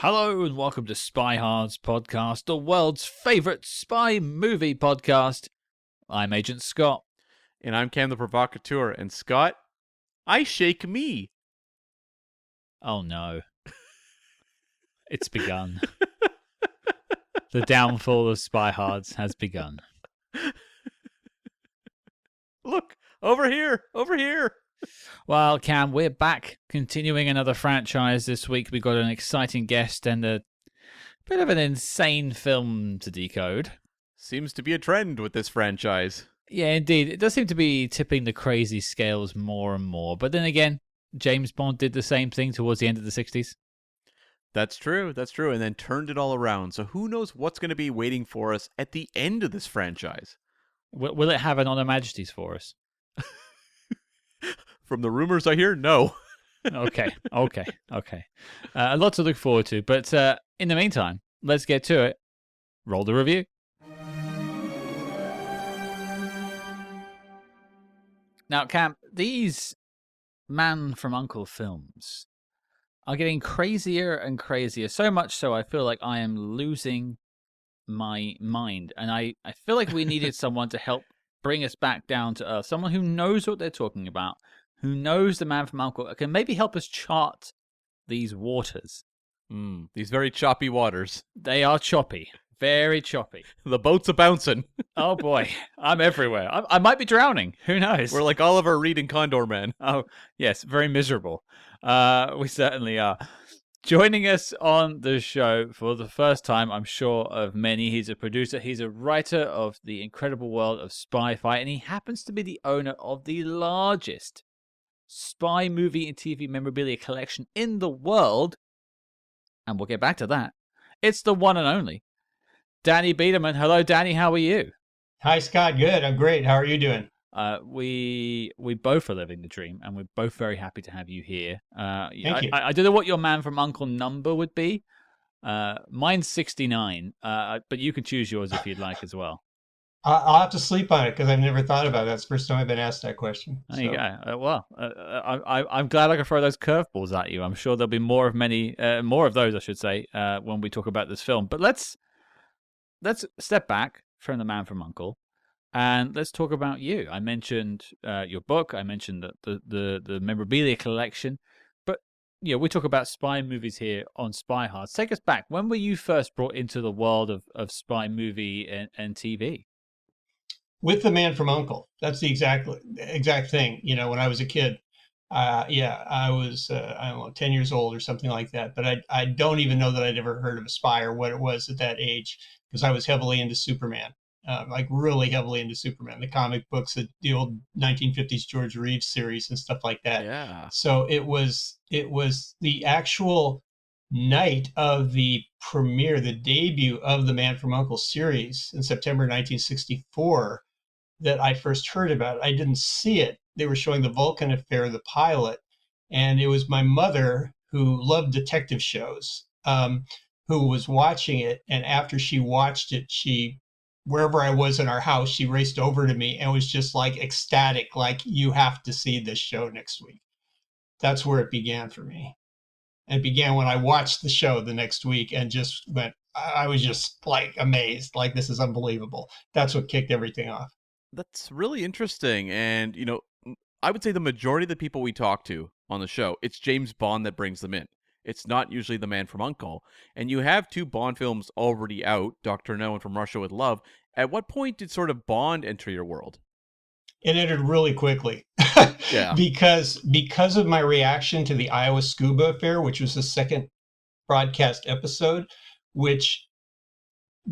Hello and welcome to Spyhards podcast, the world's favourite spy movie podcast. I'm Agent Scott. And I'm Cam the Provocateur. And Scott, I shake me. Oh no. It's begun. The downfall of Spyhards has begun. Look, over here. Well, Cam, we're back, continuing another franchise this week. We've got an exciting guest and a bit of an insane film to decode. Seems to be a trend with this franchise. Yeah, indeed. It does seem to be tipping the crazy scales more and more. But then again, James Bond did the same thing towards the end of the 60s. That's true. And then turned it all around. So who knows what's going to be waiting for us at the end of this franchise? Will it have an Honor Majesties for us? From the rumors I hear, no. Okay. A lot to look forward to. But in the meantime, let's get to it. Roll the review. Now, Cam, these Man from U.N.C.L.E. films are getting crazier and crazier. So much so I feel like I am losing my mind. And I feel like we needed someone to help bring us back down to earth. Someone who knows what they're talking about, who knows the Man from U.N.C.L.E. can maybe help us chart these waters. These very choppy waters. They are choppy. Very choppy. The boat's a-bouncing. Oh, boy. I'm everywhere. I might be drowning. Who knows? We're like Oliver Reed and Condor Man. Oh, yes. Very miserable. We certainly are. Joining us on the show for the first time, I'm sure, of many. He's a producer. He's a writer of The Incredible World of Spy Fight, and he happens to be the owner of the largest spy movie and TV memorabilia collection in the world. And we'll get back to that. It's the one and only Danny Biederman. Hello, Danny. How are you? Hi, Scott. Good. I'm great. How are you doing? We both are living the dream, and we're both very happy to have you here. Thank you. I don't know what your Man from U.N.C.L.E. number would be. Mine's 69, but you can choose yours if you'd like as well. I'll have to sleep on it because I've never thought about it. That's the first time I've been asked that question. There you go. I'm glad I can throw those curveballs at you. I'm sure there'll be more of those, I should say, when we talk about this film. But let's step back from the Man from U.N.C.L.E. and let's talk about you. I mentioned your book. I mentioned the memorabilia collection. But we talk about spy movies here on Spyhards. Take us back. When were you first brought into the world of spy movie and TV? With the Man from U.N.C.L.E. That's the exact thing. When I was a kid, I was, I don't know, 10 years old or something like that. But I don't even know that I'd ever heard of a spy or what it was at that age, because I was heavily into Superman. Like really heavily into Superman, the comic books, the old 1950s George Reeves series and stuff like that. Yeah. So it was the actual night of the premiere, the debut of the Man from U.N.C.L.E. series in September 1964 that I first heard about it. I didn't see it. They were showing the Vulcan Affair, the pilot, and it was my mother, who loved detective shows, who was watching it. And after she watched it, wherever I was in our house, she raced over to me and was just like ecstatic, like, you have to see this show next week. That's where it began for me. And it began when I watched the show the next week and I was just like amazed, like, this is unbelievable. That's what kicked everything off. That's really interesting. And, I would say the majority of the people we talk to on the show, it's James Bond that brings them in. It's not usually the Man from U.N.C.L.E. And you have two Bond films already out, Dr. No and From Russia with Love. At what point did sort of Bond enter your world? It entered really quickly. Yeah. Because of my reaction to the Iowa Scuba Affair, which was the second broadcast episode, which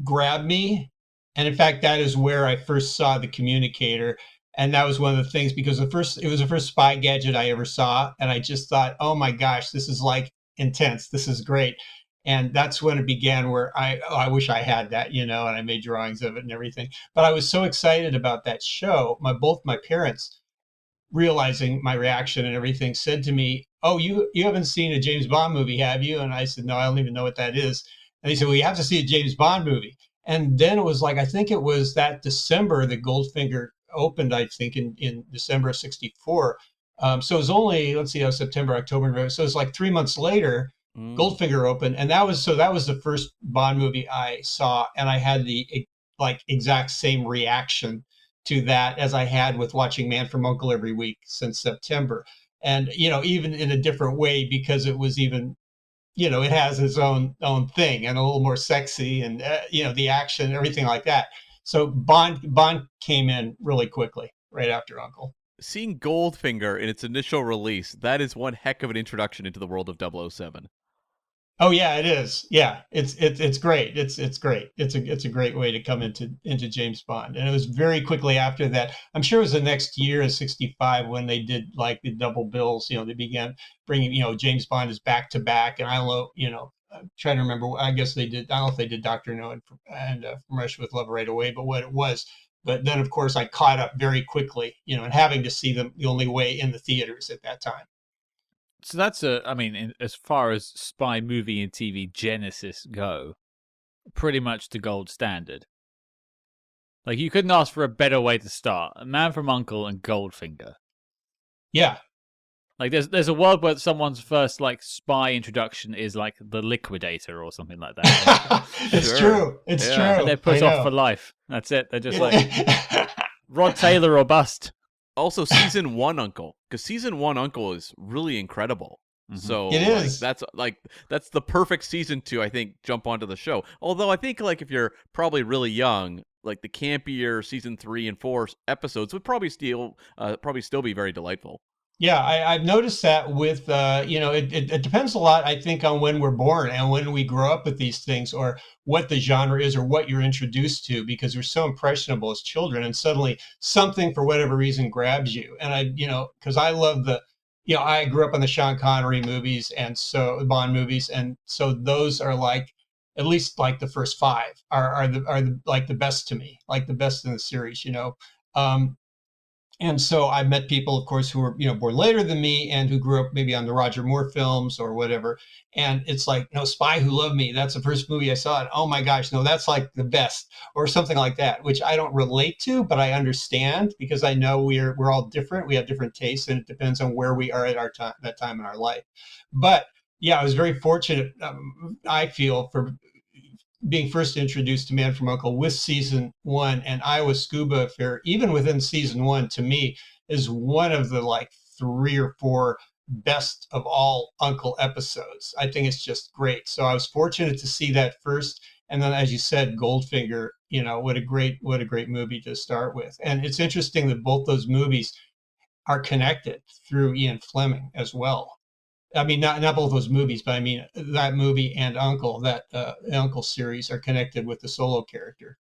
grabbed me. And in fact, that is where I first saw The Communicator. And that was one of the things, because it was the first spy gadget I ever saw. And I just thought, oh my gosh, this is like intense. This is great. And that's when it began, where I wish I had that, and I made drawings of it and everything. But I was so excited about that show. Both my parents, realizing my reaction and everything, said to me, oh, you haven't seen a James Bond movie, have you? And I said, no, I don't even know what that is. And they said, well, you have to see a James Bond movie. And then it was like, I think it was that December that Goldfinger opened, I think, in December of 64. So it was only, let's see, September, October, November. So it was like 3 months later Goldfinger opened, and that was the first Bond movie I saw, and I had the like exact same reaction to that as I had with watching Man from U.N.C.L.E. every week since September. And even in a different way, because it was even, it has its own thing and a little more sexy, and the action and everything like that. So Bond came in really quickly right after U.N.C.L.E. Seeing Goldfinger in its initial release, that is one heck of an introduction into the world of 007. Oh yeah, it is. Yeah, it's great. It's great. It's a great way to come into James Bond. And it was very quickly after that. I'm sure it was the next year in '65 when they did like the double bills. They began bringing James Bond is back to back, and I don't know. I'm trying to remember. I guess they did. I don't know if they did Doctor No and From Russia with Love right away, but what it was. But then of course I caught up very quickly. And having to see them the only way in the theaters at that time. So that's as far as spy movie and TV genesis go, pretty much the gold standard. Like, you couldn't ask for a better way to start. A Man from U.N.C.L.E. and Goldfinger. Yeah. Like, there's a world where someone's first, like, spy introduction is, like, The Liquidator or something like that. It's true. It's true. And they're put off for life. That's it. They're just like, Rod Taylor or bust. Also, season 1 Uncle, because season 1 Uncle is really incredible. Mm-hmm. So it is. That's the perfect season to, I think, jump onto the show. Although I think like if you're probably really young, like the campier season 3 and 4 episodes would probably still be very delightful. Yeah, I've noticed that with, it depends a lot, I think, on when we're born and when we grow up with these things, or what the genre is or what you're introduced to, because we're so impressionable as children, and suddenly something for whatever reason grabs you. And because I love I grew up on the Sean Connery movies, and so Bond movies. And so those are like, at least like the first 5 are like the best to me, like the best in the series, And so I met people, of course, who were, born later than me and who grew up maybe on the Roger Moore films or whatever. And it's like, no, Spy Who Loved Me, that's the first movie I saw. And oh my gosh, no, that's like the best, or something like that, which I don't relate to, but I understand, because I know we're all different. We have different tastes, and it depends on where we are at that time in our life. But yeah, I was very fortunate, I feel, for being first introduced to Man from U.N.C.L.E. with season 1, and Iowa Scuba Affair, even within season 1, to me is one of the like 3 or 4 best of all U.N.C.L.E. episodes. I think it's just great. So I was fortunate to see that first, and then, as you said, Goldfinger. What a great movie to start with. And it's interesting that both those movies are connected through Ian Fleming as well. I mean, not both those movies, but I mean that movie and U.N.C.L.E., that U.N.C.L.E. series are connected with the solo character.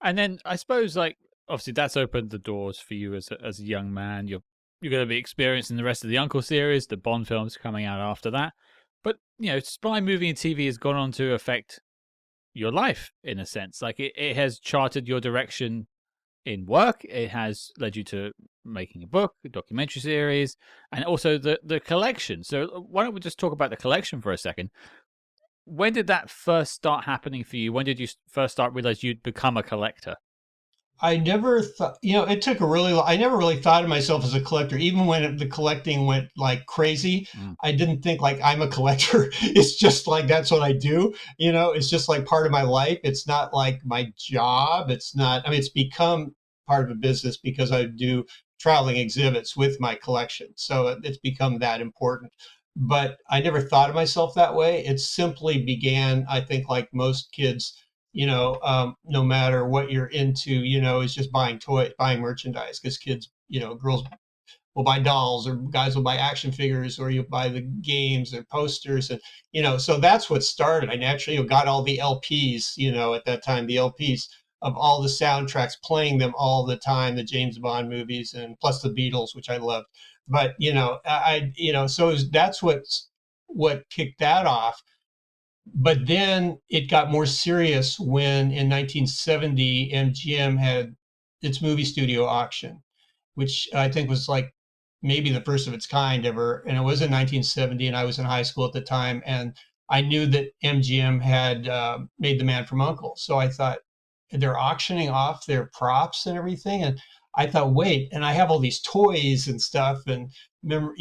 And then I suppose, like, obviously that's opened the doors for you as a young man. You're going to be experiencing the rest of the U.N.C.L.E. series, the Bond films coming out after that. But, spy movie and TV has gone on to affect your life in a sense. Like, it has charted your direction in work. It has led you to making a book, a documentary series, and also the collection. So why don't we just talk about the collection for a second? When did that first start happening for you? When did you first start realize you'd become a collector? I never thought, it took I never really thought of myself as a collector. Even when the collecting went like crazy, I didn't think like I'm a collector. It's just like, that's what I do. It's just like part of my life. It's not like my job. It's not, it's become part of a business because I do traveling exhibits with my collection. So it's become that important. But I never thought of myself that way. It simply began, I think, like most kids, no matter what you're into, is just buying toys, buying merchandise, because kids, girls will buy dolls, or guys will buy action figures, or you buy the games and posters. And, so that's what started. I naturally got all the LPs, at that time, the LPs of all the soundtracks, playing them all the time, the James Bond movies, and plus the Beatles, which I loved. But, so that's what kicked that off. But then it got more serious when in 1970, MGM had its movie studio auction, which I think was like maybe the first of its kind ever. And it was in 1970, and I was in high school at the time. And I knew that MGM had made The Man from U.N.C.L.E. So I thought, they're auctioning off their props and everything. And I thought, wait, and I have all these toys and stuff. And remember,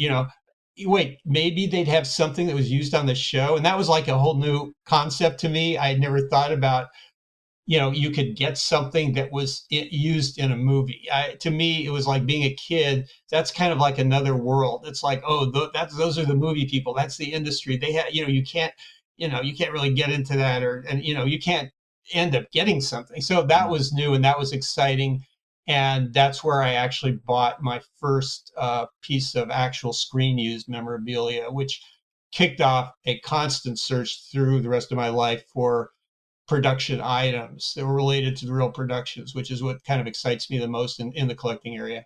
wait, maybe they'd have something that was used on the show. And that was like a whole new concept to me. I had never thought about, you could get something that was used in a movie. To me, it was like being a kid. That's kind of like another world. It's like, oh, those are the movie people. That's the industry. They have, you can't really get into that, and you can't end up getting something. So that was new and that was exciting. And that's where I actually bought my first piece of actual screen used memorabilia, which kicked off a constant search through the rest of my life for production items that were related to the real productions, which is what kind of excites me the most in the collecting area.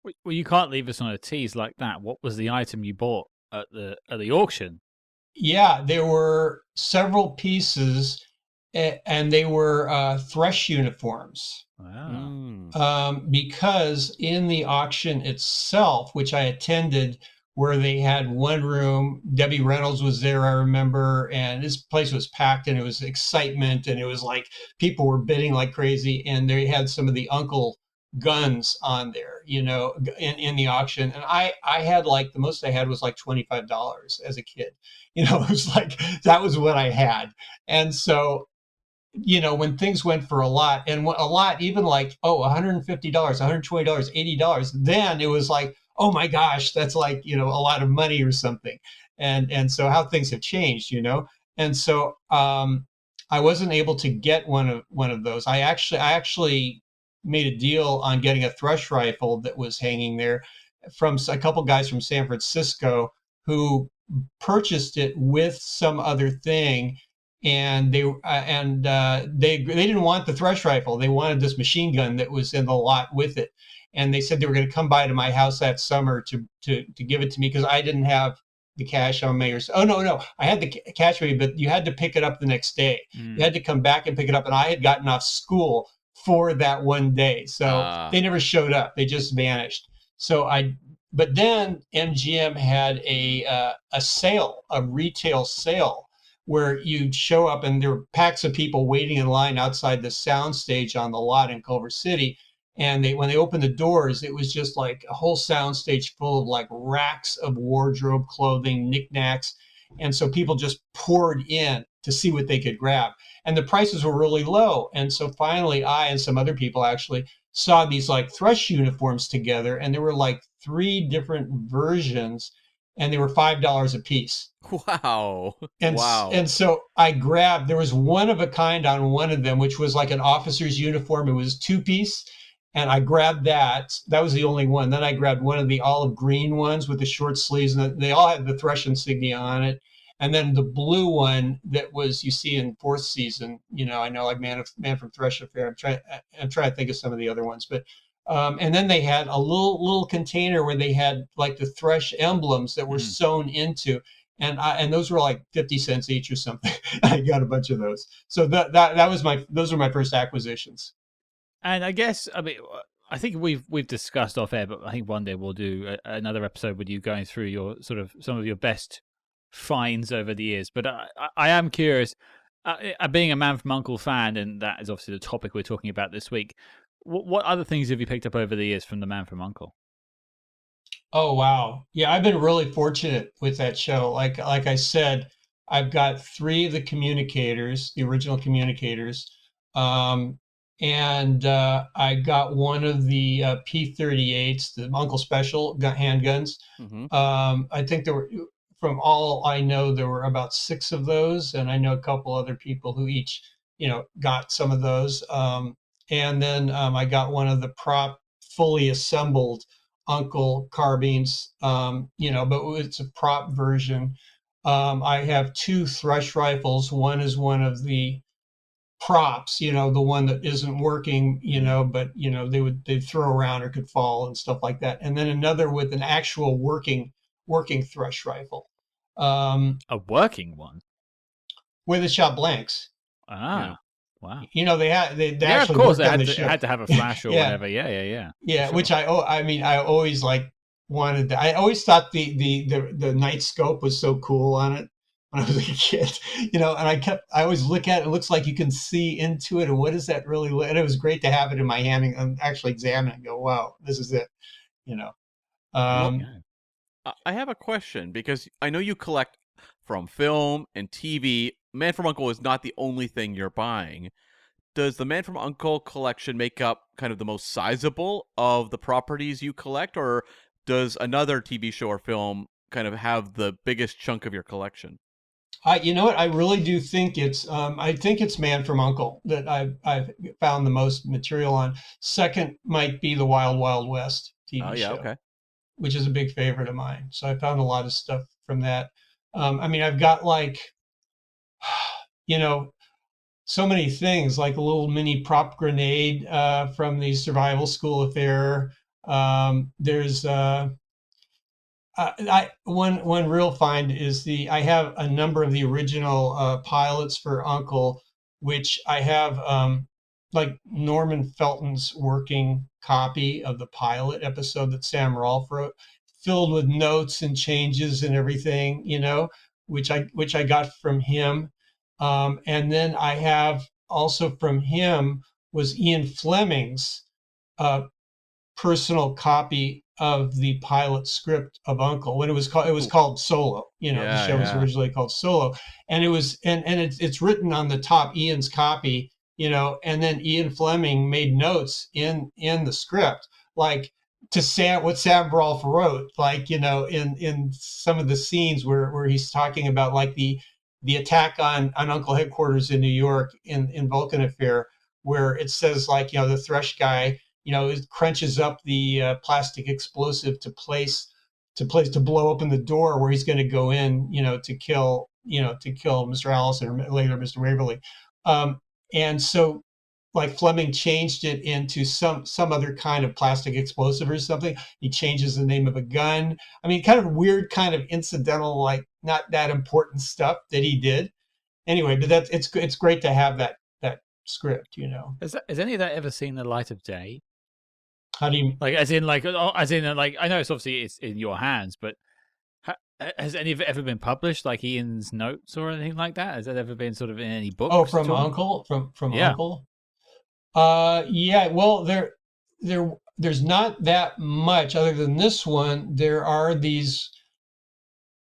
Well, you can't leave us on a tease like that. What was the item you bought at the auction? Yeah, there were several pieces, and they were thresh uniforms. Wow. Because in the auction itself, which I attended, where they had one room, Debbie Reynolds was there, I remember, and this place was packed and it was excitement and it was like people were bidding like crazy, and they had some of the U.N.C.L.E guns on there, in the auction. And I had like the most I had was like $25 as a kid. It was like that was what I had. And so when things went for a lot, and a lot, even like, $150, $120, $80, then it was like, oh my gosh, that's like, a lot of money or something. And so how things have changed, And so I wasn't able to get one of those. I actually made a deal on getting a thrush rifle that was hanging there from a couple guys from San Francisco who purchased it with some other thing, and they didn't want the thrush rifle. They wanted this machine gun that was in the lot with it, and they said they were going to come by to my house that summer to give it to me because I didn't have the cash on me. No, I had the cash on me, but you had to pick it up the next day. You had to come back and pick it up, and I had gotten off school for that one day, so they never showed up. They just vanished. But then MGM had a sale, a retail sale, where you'd show up and there were packs of people waiting in line outside the soundstage on the lot in Culver City. And when they opened the doors, it was just like a whole soundstage full of like racks of wardrobe, clothing, knickknacks. And so people just poured in to see what they could grab. And the prices were really low. And so finally, I and some other people actually saw these like thrush uniforms together, and there were like 3 different versions, and they were $5 a piece. Wow. And so I grabbed, there was one of a kind on one of them, which was like an officer's uniform. It was 2-piece. And I grabbed that. That was the only one. Then I grabbed one of the olive green ones with the short sleeves, and they all had the thrush insignia on it. And then the blue one that was you see in 4th season, I know, like Man from Thrush Affair. I'm trying to think of some of the other ones, but and then they had a little container where they had like the thrush emblems that were sewn into, and those were like 50 cents each or something. I got a bunch of those. So those were my first acquisitions. And I guess, I think we've discussed off air, but I think one day we'll do another episode with you going through your sort of some of your best finds over the years. But I am curious, being a Man from U.N.C.L.E fan, and that is obviously the topic we're talking about this week. What other things have you picked up over the years from the Man from U.N.C.L.E? Oh, wow. Yeah, I've been really fortunate with that show. Like I said, I've got 3 of the communicators, the original communicators. And I got one of the P38s, the U.N.C.L.E Special handguns. I think there were, from all I know, there were about 6 of those, and I know a couple other people who each, got some of those. And then I got one of the prop, fully assembled U.N.C.L E carbines, but it's a prop version. I have 2 thrush rifles. One is one of the props, the one that isn't working, but they'd throw around or could fall and stuff like that. And then another with an actual working thrush rifle. A working one? Where they shot blanks. Wow. They yeah, actually of course worked on the show. had to have a flash or Yeah. whatever. Yeah. Yeah, Sure. which I always like wanted to, I always thought the night scope was so cool on it when I was a kid, and I always look at it. It looks like you can see into it, and what does that really look? And it was great to have it in my hand and actually examine it and go, wow, this is it, Well, I have a question because I know you collect from film and TV. Man from U.N.C.L.E. is not the only thing you're buying. Does the Man from U.N.C.L.E. collection make up kind of the most sizable of the properties you collect, or does another TV show or film kind of have the biggest chunk of your collection? You know what? I really do think it's Man from U.N.C.L.E. that I've found the most material on. Second might be the Wild Wild West Oh, TV yeah, show, okay. which is a big favorite of mine. So I found a lot of stuff from that. I mean, I've got like, you know, so many things, like a little mini prop grenade from the Survival School affair. There's one real find is I have a number of the original pilots for Uncle, which I have like Norman Felton's working copy of the pilot episode that Sam Rolfe wrote, filled with notes and changes and everything, which I got from him. And then I have also from him was Ian Fleming's uh, personal copy of the pilot script of Uncle when it was called Solo. The Yeah, show was yeah. originally called Solo, and it's written on the top Ian's copy. And then Ian Fleming made notes in the script, like to Sam what Sam Rolfe wrote, like in some of the scenes where he's talking about like the attack on Uncle headquarters in New York in Vulcan Affair, where it says like the Thresh guy it crunches up the plastic explosive to blow open the door where he's going to go in, to kill Mr. Allison or later Mr. Waverly. And so like Fleming changed it into some other kind of plastic explosive or something. He changes the name of a gun. I mean, kind of weird, kind of incidental, like not that important stuff that he did. Anyway, but it's great to have that script. Has any of that ever seen the light of day? How do you Like, I know it's in your hands, but has any of it ever been published, like Ian's notes or anything like that? Has that ever been sort of in any books from at all? Uncle from Yeah. Uncle? Yeah. Well, there's not that much other than this one. There are these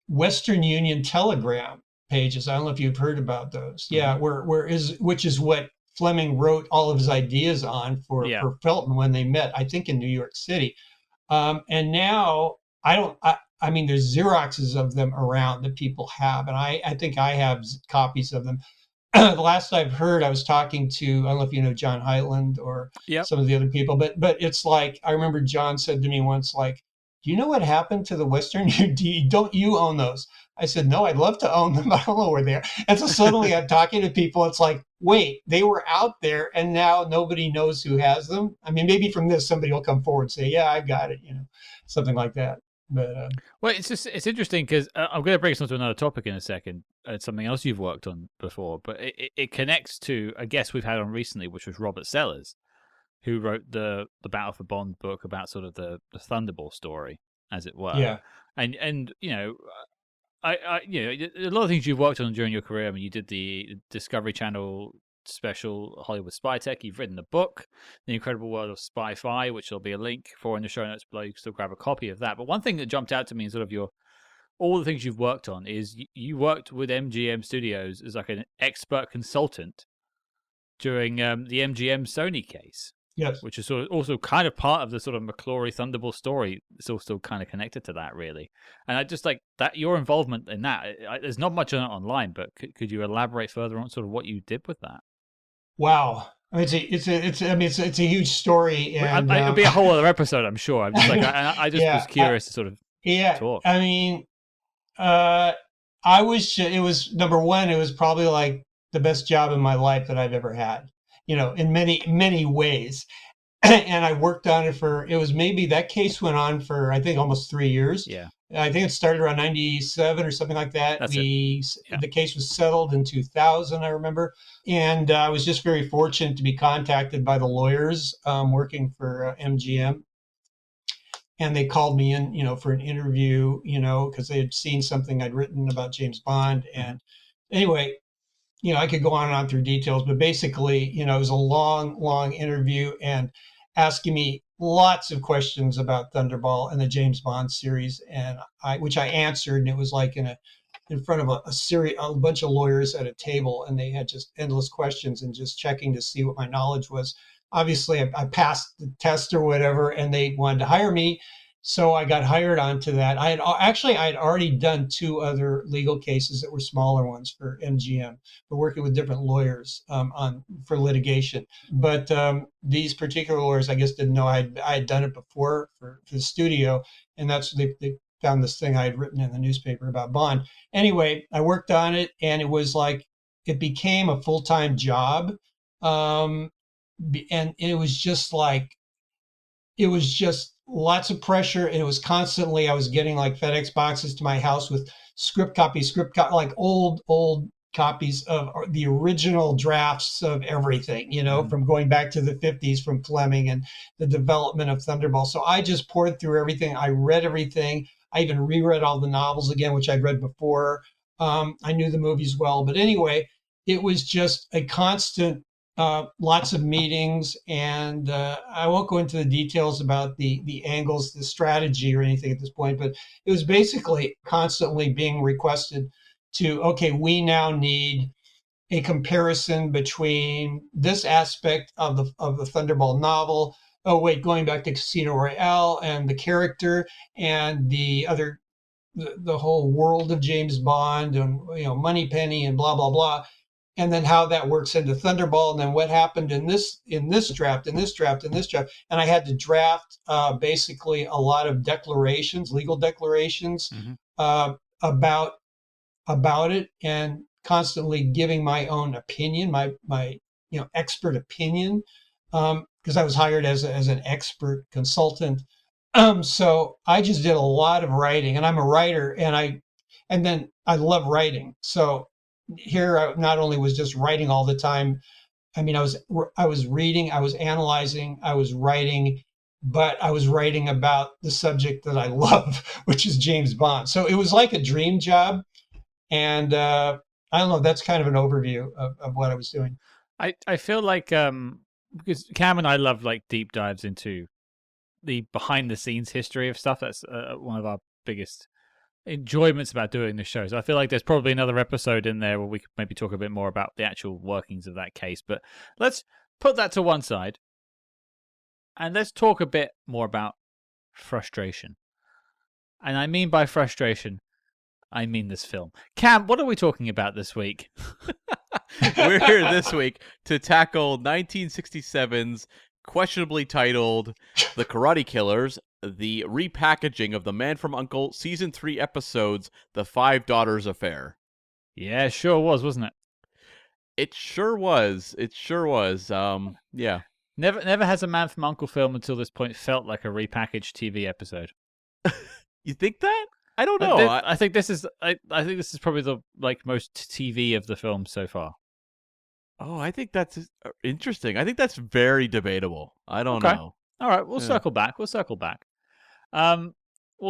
Western Union telegram pages. I don't know if you've heard about those. Yeah, which is what Fleming wrote all of his ideas on for Felton when they met, I think in New York City. And now I mean, there's Xeroxes of them around that people have, and I think I have copies of them. The last I've heard, I was talking to, I don't know if you know John Heitland or some of the other people, but it's like, I remember John said to me once, like, do you know what happened to the Western? Don't you own those? I said, no, I'd love to own them. I don't know where they are. And so suddenly I'm talking to people. It's like, wait, they were out there and now nobody knows who has them. I mean, maybe from this, somebody will come forward and say, yeah, I got it, something like that. But well, it's interesting because I'm going to bring us on to another topic in a second. It's something else you've worked on before, but it connects to a guest we've had on recently, which was Robert Sellers, who wrote the Battle for Bond book about sort of the Thunderball story, as it were. Yeah. And I a lot of things you've worked on during your career. I mean, you did the Discovery Channel special Hollywood Spy Tech. You've written the book, The Incredible World of Spy-Fi, which there'll be a link for in the show notes below. You can still grab a copy of that. But one thing that jumped out to me in sort of all the things you've worked on is you worked with MGM Studios as like an expert consultant during the MGM Sony case. Yes. Which is sort of also kind of part of the sort of McClory Thunderball story. It's also kind of connected to that, really. And I just like that your involvement in that. There's not much on it online, but could you elaborate further on sort of what you did with that? Wow. I mean, it's a huge story, and it'll be a whole other episode, I'm sure. I'm just like, I just was curious to sort of talk. I mean, it was number one. It was probably like the best job in my life that I've ever had. In many ways. And I worked on it it was maybe that case went on for, I think, almost 3 years. Yeah. I think it started around 97 or something like that. That's the case was settled in 2000, I remember. And I was just very fortunate to be contacted by the lawyers working for MGM. And they called me in, for an interview, because they had seen something I'd written about James Bond. And anyway, I could go on and on through details, but basically, it was a long, long interview. And asking me lots of questions about Thunderball and the James Bond series, and which I answered, and it was like in front of a bunch of lawyers at a table, and they had just endless questions and just checking to see what my knowledge was. Obviously, I passed the test or whatever, and they wanted to hire me. So I got hired onto that. I had already done 2 other legal cases that were smaller ones for MGM, for working with different lawyers for litigation. But these particular lawyers, I guess, didn't know I had done it before for the studio, and they found this thing I had written in the newspaper about Bond. Anyway, I worked on it, and it was like it became a full-time job, and it was just lots of pressure, and it was constantly, I was getting like FedEx boxes to my house with script copies, like old copies of the original drafts of everything, from going back to the 50s, from Fleming and the development of Thunderball. So I just poured through everything. I read everything. I even reread all the novels again, which I'd read before. I knew the movies well, but anyway, it was just a constant, lots of meetings, and I won't go into the details about the angles, the strategy or anything at this point, but it was basically constantly being requested okay, we now need a comparison between this aspect of the Thunderball novel. Oh wait, going back to Casino Royale and the character and the whole world of James Bond and Moneypenny and blah blah blah. And then how that works into Thunderball, and then what happened in this draft, and I had to draft basically a lot of legal declarations about it, and constantly giving my own opinion, my expert opinion, because I was hired as an expert consultant. So I just did a lot of writing, and I'm a writer, and then I love writing. So here I not only was just writing all the time. I mean, I was reading, I was analyzing, I was writing, but I was writing about the subject that I love, which is James Bond. So it was like a dream job. And I don't know, that's kind of an overview of what I was doing. I feel like because Cam and I love like deep dives into the behind the scenes history of stuff. That's one of our biggest enjoyments about doing this show. So I feel like there's probably another episode in there where we could maybe talk a bit more about the actual workings of that case. But let's put that to one side, and let's talk a bit more about frustration. And I mean by frustration, I mean this film. Cam, what are we talking about this week? We're here this week to tackle 1967's questionably titled The Karate Killers, the repackaging of The Man from U.N.C.L.E. Season 3 episodes, The Five Daughters Affair. Yeah, it sure was, wasn't it? It sure was. Yeah. Never has a Man from U.N.C.L.E. film until this point felt like a repackaged TV episode. You think that? I don't know. I think this is probably the most TV of the film so far. Oh, I think that's interesting. I think that's very debatable. I don't know. All right, we'll circle back. We'll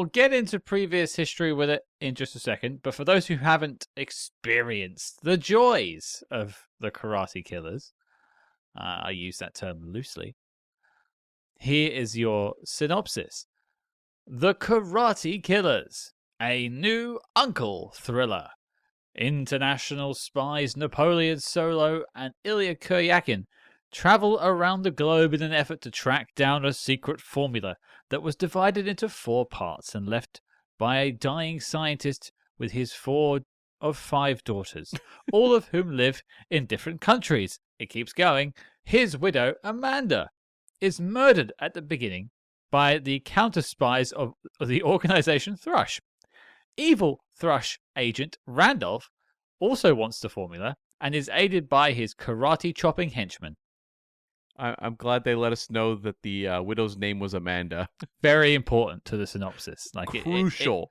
get into previous history with it in just a second, but for those who haven't experienced the joys of the Karate Killers, I use that term loosely, here is your synopsis. The Karate Killers, a new U.N.C.L.E. thriller. International spies Napoleon Solo and Ilya Kuryakin travel around the globe in an effort to track down a secret formula that was divided into 4 parts and left by a dying scientist with his 4 of 5 daughters, all of whom live in different countries. It keeps going. His widow, Amanda, is murdered at the beginning by the counter-spies of the organization Thrush. Evil Thrush agent Randolph also wants the formula and is aided by his karate-chopping henchmen. I'm glad they let us know that the widow's name was Amanda. Very important to the synopsis. Crucial.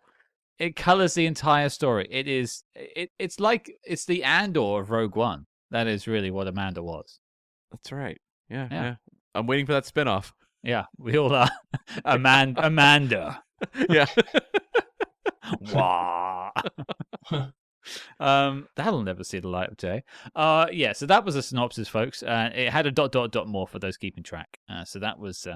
It colors the entire story. It's like it's the Andor of Rogue One. That is really what Amanda was. That's right. Yeah. I'm waiting for that spinoff. Yeah, we all are. Amanda. Yeah. Wah. That'll never see the light of day. Yeah, so that was a synopsis, folks. It had a ... more for those keeping track. So that was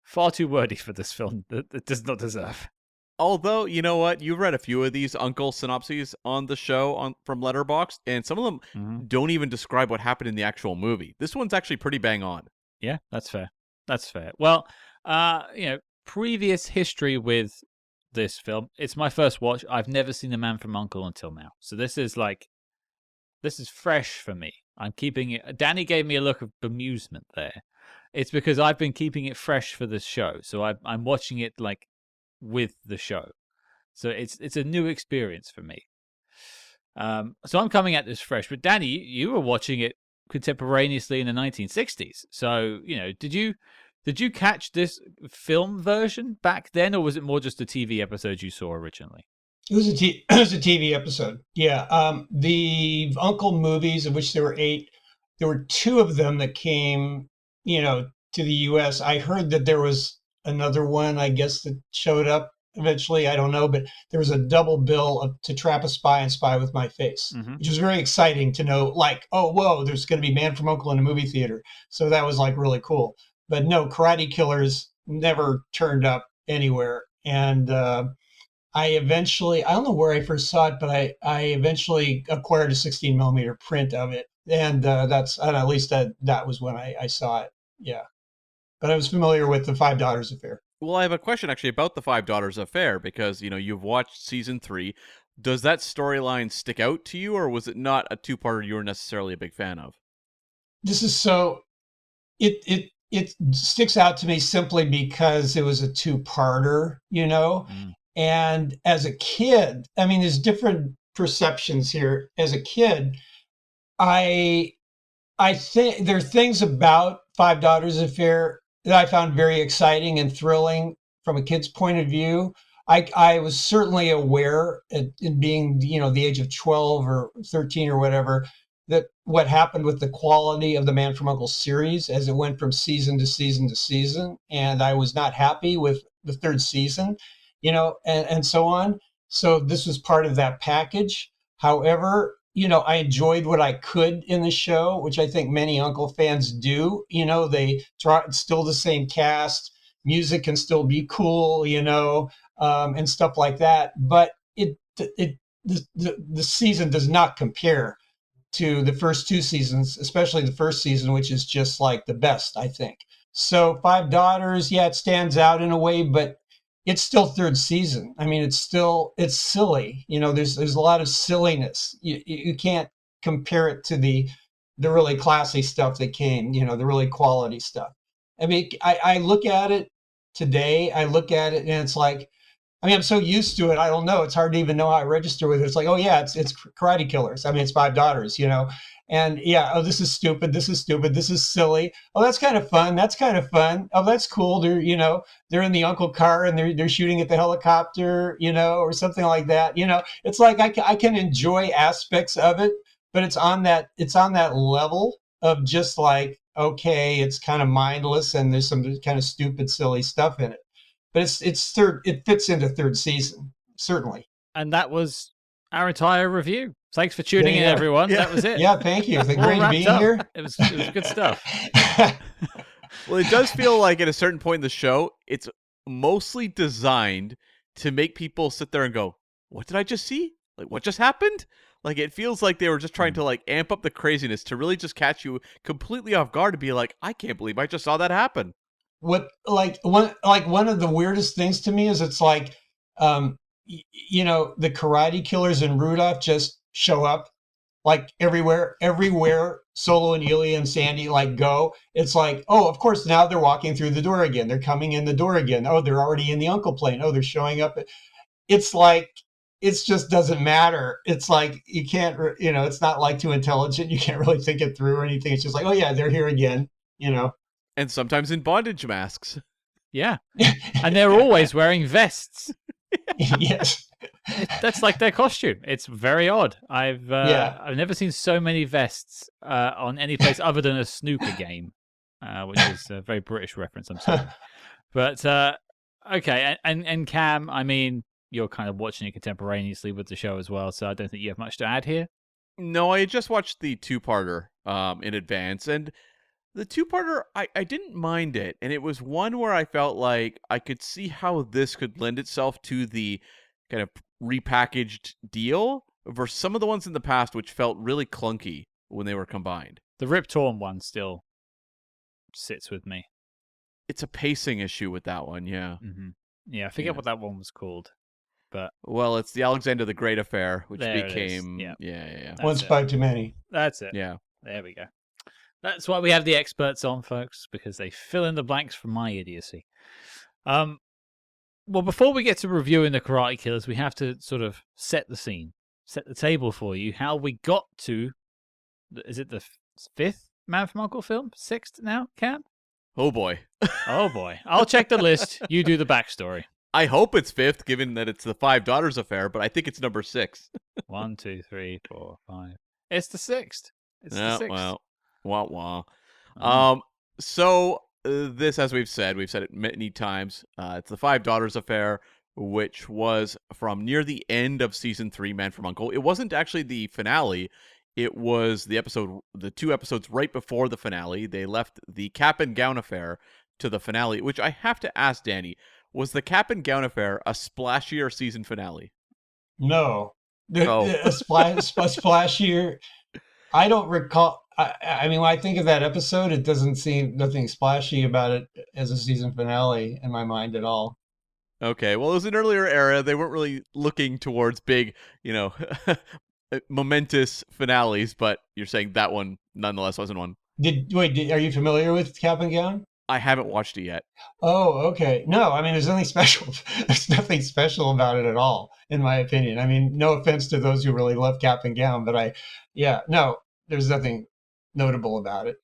far too wordy for this film that it does not deserve. Although, you know what? You've read a few of these Uncle synopses on the show from Letterboxd, and some of them don't even describe what happened in the actual movie. This one's actually pretty bang on. Yeah, that's fair. That's fair. Well, previous history with this film. It's my first watch. I've never seen The Man from U.N.C.L.E. until now. So this is fresh for me. I'm keeping it. Danny gave me a look of bemusement there. It's because I've been keeping it fresh for this show. So I'm watching it like with the show. So it's a new experience for me. So I'm coming at this fresh. But Danny, you were watching it contemporaneously in the 1960s. So, did you catch this film version back then, or was it more just a TV episode you saw originally? It was a TV episode. Yeah. The U.N.C.L.E. movies, of which there were 8, there were 2 of them that came, to the U.S. I heard that there was another one, I guess, that showed up eventually. I don't know, but there was a double bill of To Trap a Spy and Spy with My Face, which was very exciting to know, like, oh, whoa, there's going to be Man from U.N.C.L.E. in a movie theater. So that was like really cool. But no, Karate Killers never turned up anywhere. And I don't know where I first saw it, but I eventually acquired a 16 millimeter print of it. And at least that was when I saw it. Yeah. But I was familiar with the Five Daughters Affair. Well, I have a question actually about the Five Daughters Affair, because, you've watched season 3. Does that storyline stick out to you, or was it not a 2-parter you were necessarily a big fan of? This is so, it sticks out to me simply because it was a 2-parter, And as a kid, I mean, there's different perceptions here. As a kid, I think there are things about Five Daughters Affair that I found very exciting and thrilling from a kid's point of view. I was certainly aware in being, the age of 12 or 13 or whatever, that what happened with the quality of the Man from U.N.C.L.E. series as it went from season to season to season. And I was not happy with the 3rd season, and so on. So this was part of that package. However, I enjoyed what I could in the show, which I think many U.N.C.L.E. fans do. They try, it's still the same cast. Music can still be cool, and stuff like that. But the season does not compare to the first 2 seasons, especially the first season, which is just like the best, I think. So Five Daughters, yeah, it stands out in a way, but it's still 3rd season. I mean, it's silly. There's a lot of silliness. You can't compare it to the really classy stuff that came, the really quality stuff. I mean, I look at it today, and it's like, I mean, I'm so used to it. I don't know. It's hard to even know how I register with it. It's like, oh yeah, it's Karate Killers. I mean, it's Five Daughters, and yeah, oh, this is stupid. This is stupid. This is silly. Oh, that's kind of fun. That's kind of fun. Oh, that's cool. They're in the Uncle car and they're shooting at the helicopter, or something like that. It's like I can enjoy aspects of it, but it's on that level of just like, okay, it's kind of mindless and there's some kind of stupid, silly stuff in it. But it fits into 3rd season, certainly. And that was our entire review. Thanks for tuning in, everyone. Yeah. That was it. Yeah, thank you. It's great being here. It was good stuff. Well, it does feel like at a certain point in the show, it's mostly designed to make people sit there and go, what did I just see? Like, what just happened? Like, it feels like they were just trying to like amp up the craziness to really just catch you completely off guard and be like, I can't believe I just saw that happen. One of the weirdest things to me is it's like, the Karate Killers and Rudolph just show up like everywhere Solo and Ilya and Sandy like go. It's like, oh, of course, now they're walking through the door again. They're coming in the door again. Oh, they're already in the Uncle plane. Oh, they're showing up. It's like, it just doesn't matter. It's like, you can't, it's not like too intelligent. You can't really think it through or anything. It's just like, oh yeah, they're here again, And sometimes in bondage masks. Yeah. And they're always wearing vests. Yes. That's like their costume. It's very odd. I've never seen so many vests on any place other than a snooker game, which is a very British reference, I'm sorry. But okay, and Cam, I mean, you're kind of watching it contemporaneously with the show as well, so I don't think you have much to add here. No, I just watched the two-parter in advance, and the two-parter, I didn't mind it, and it was one where I felt like I could see how this could lend itself to the kind of repackaged deal versus some of the ones in the past which felt really clunky when they were combined. The Rip Torn one still sits with me. It's a pacing issue with that one, yeah. Mm-hmm. Yeah, I forget what that one was called. But well, it's the Alexander the Great affair, which there became yeah. One Spy Too Many. That's it. Yeah. There we go. That's why we have the experts on, folks, because they fill in the blanks from my idiocy. Well, before we get to reviewing the Karate Killers, we have to sort of set the scene, set the table for you, how we got to, is it the fifth Man from U.N.C.L.E. film? Sixth now, Cam? Oh, boy. Oh, boy. I'll check the list. You do the backstory. I hope it's fifth, given that it's the Five Daughters affair, but I think it's number 6. 1, 2, 3, 4, 5. It's the sixth. It's the sixth. Well, wah wah. Oh. So this, as we've said it many times. It's the Five Daughters affair, which was from near the end of season 3, Man from U.N.C.L.E. It wasn't actually the finale. It was the 2 episodes right before the finale. They left the cap and gown affair to the finale, which I have to ask Danny, was the cap and gown affair a splashier season finale? No. Oh. A splashier. I don't recall. I mean, when I think of that episode, it doesn't seem nothing splashy about it as a season finale in my mind at all. Okay, well, it was an earlier era. They weren't really looking towards big, momentous finales, but you're saying that one nonetheless wasn't one. Are you familiar with Cap and Gown? I haven't watched it yet. Oh, okay. No, I mean, there's nothing special. There's nothing special about it at all, in my opinion. I mean, no offense to those who really love Cap and Gown, but there's nothing notable about it.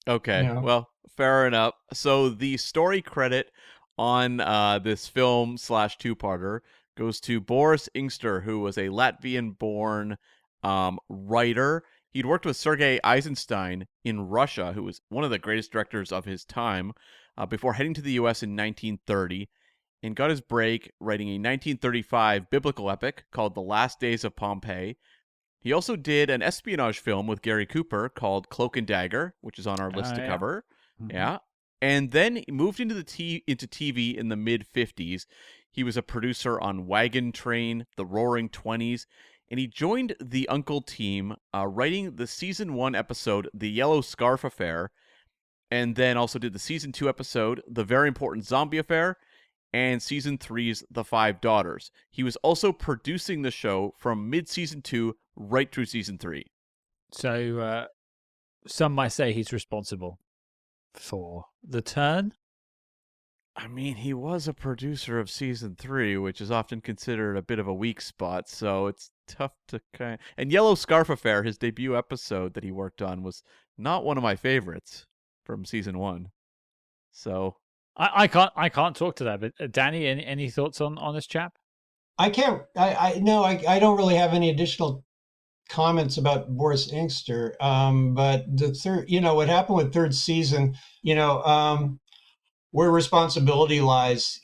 Okay, well, fair enough. So the story credit on this film / two-parter goes to Boris Inkster, who was a Latvian-born writer. He'd worked with Sergei Eisenstein in Russia, who was one of the greatest directors of his time, before heading to the U.S. in 1930, and got his break writing a 1935 biblical epic called The Last Days of Pompeii. He also did an espionage film with Gary Cooper called Cloak and Dagger, which is on our list to cover. Mm-hmm. Yeah. And then he moved into TV in the mid-50s. He was a producer on Wagon Train, The Roaring Twenties, and he joined the U.N.C.L.E. team writing the season 1 episode, The Yellow Scarf Affair, and then also did the season 2 episode, The Very Important Zombie Affair, and season 3's The Five Daughters. He was also producing the show from mid-season 2 right through season 3. So some might say he's responsible for the turn. I mean, he was a producer of season 3, which is often considered a bit of a weak spot, so it's tough to kind of... And Yellow Scarf Affair, his debut episode that he worked on, was not one of my favorites from season 1. So I can't talk to that, but Danny, any thoughts on this chap? I can't. I don't really have any additional comments about Boris Inkster. But the third, what happened with third season, where responsibility lies,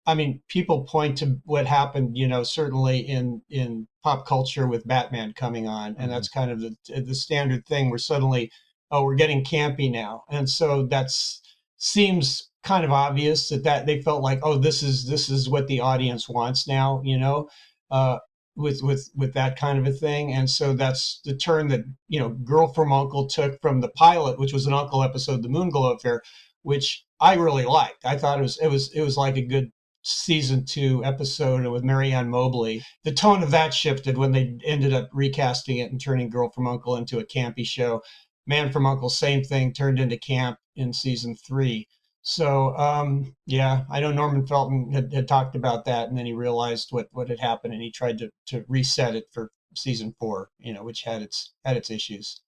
I mean, people point to what happened, certainly in pop culture with Batman coming on, and that's kind of the standard thing where suddenly, we're getting campy now, and so seems kind of obvious that they felt like, this is what the audience wants now, with that kind of a thing, and so that's the turn that Girl from U.N.C.L.E. took from the pilot, which was an U.N.C.L.E. episode, The Moonglow Affair, which I really liked. I thought it was like a good season 2 episode with Marianne Mobley. The tone of that shifted when they ended up recasting it and turning Girl from U.N.C.L.E. into a campy show. Man from U.N.C.L.E., same thing, turned into camp in season 3. So, I know Norman Felton had talked about that, and then he realized what had happened, and he tried to reset it for season 4, which had its issues.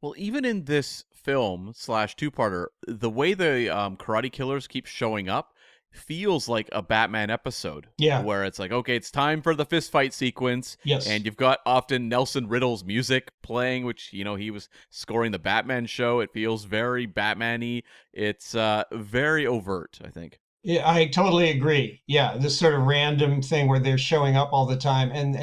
Well, even in this film / two-parter, the way the Karate Killers keep showing up feels like a Batman episode. Yeah. Where it's like, okay, it's time for the fist fight sequence. Yes. And you've got often Nelson Riddle's music playing, which, he was scoring the Batman show. It feels very Batman-y. It's very overt, I think. Yeah, I totally agree. Yeah, this sort of random thing where they're showing up all the time, and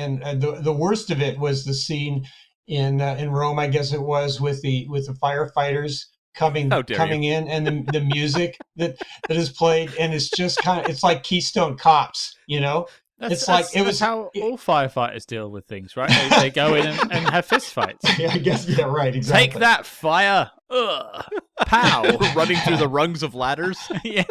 the worst of it was the scene in Rome, I guess it was, with the firefighters How dare you? coming in, and the music that is played, and it's just kind of, it's like Keystone Cops, you know? That's It's like that's it that's was. how all firefighters deal with things, right? They go in and have fist fights. Yeah, I guess. Yeah, right. Exactly. Take that, fire! Ugh. Pow! Running through the rungs of ladders. Yeah,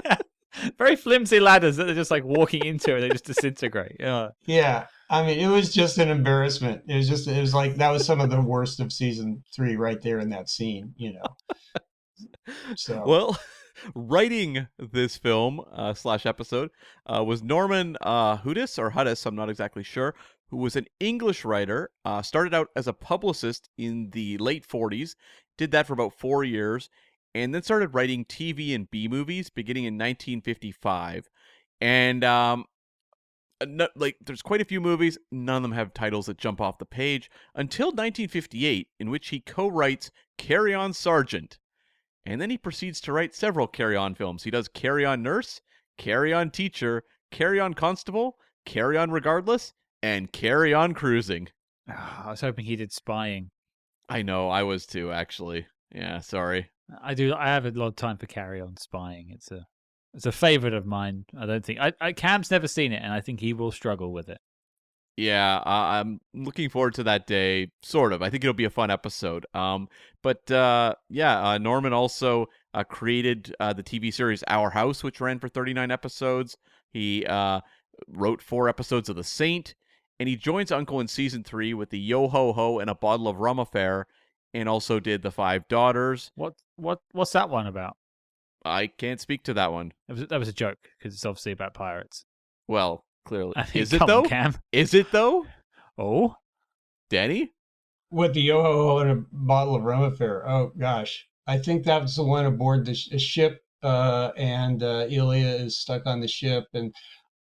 very flimsy ladders that they're just like walking into and they just disintegrate. Yeah. Yeah, I mean, it was just an embarrassment. It was like that was some of the worst of season 3 right there in that scene, you know. So Well, writing this film slash episode was Norman Hudis or Hudis, I'm not exactly sure, who was an English writer, started out as a publicist in the late 40s, did that for about 4 years, and then started writing TV and B movies beginning in 1955. And there's quite a few movies, none of them have titles that jump off the page, until 1958, in which he co-writes Carry On Sergeant. And then he proceeds to write several Carry On films. He does Carry On Nurse, Carry On Teacher, Carry On Constable, Carry On Regardless, and Carry On Cruising. I was hoping he did spying. I know, I was too, actually. Yeah, sorry. I do. I have a lot of time for Carry On spying. It's a favorite of mine. I don't think Cam's never seen it, and I think he will struggle with it. Yeah, I'm looking forward to that day, sort of. I think it'll be a fun episode. Norman also created the TV series Our House, which ran for 39 episodes. He wrote 4 episodes of The Saint, and he joins Uncle in season 3 with the Yo Ho Ho and a Bottle of Rum affair, and also did The Five Daughters. What's that one about? I can't speak to that one. That was a joke because it's obviously about pirates. Well, clearly. I mean, Is it come though? on, Cam. Is it though? Oh, Danny? with the Yo-Ho-Ho and a bottle of rum affair. Oh gosh, I think that was the one aboard the ship, and Ilya is stuck on the ship. And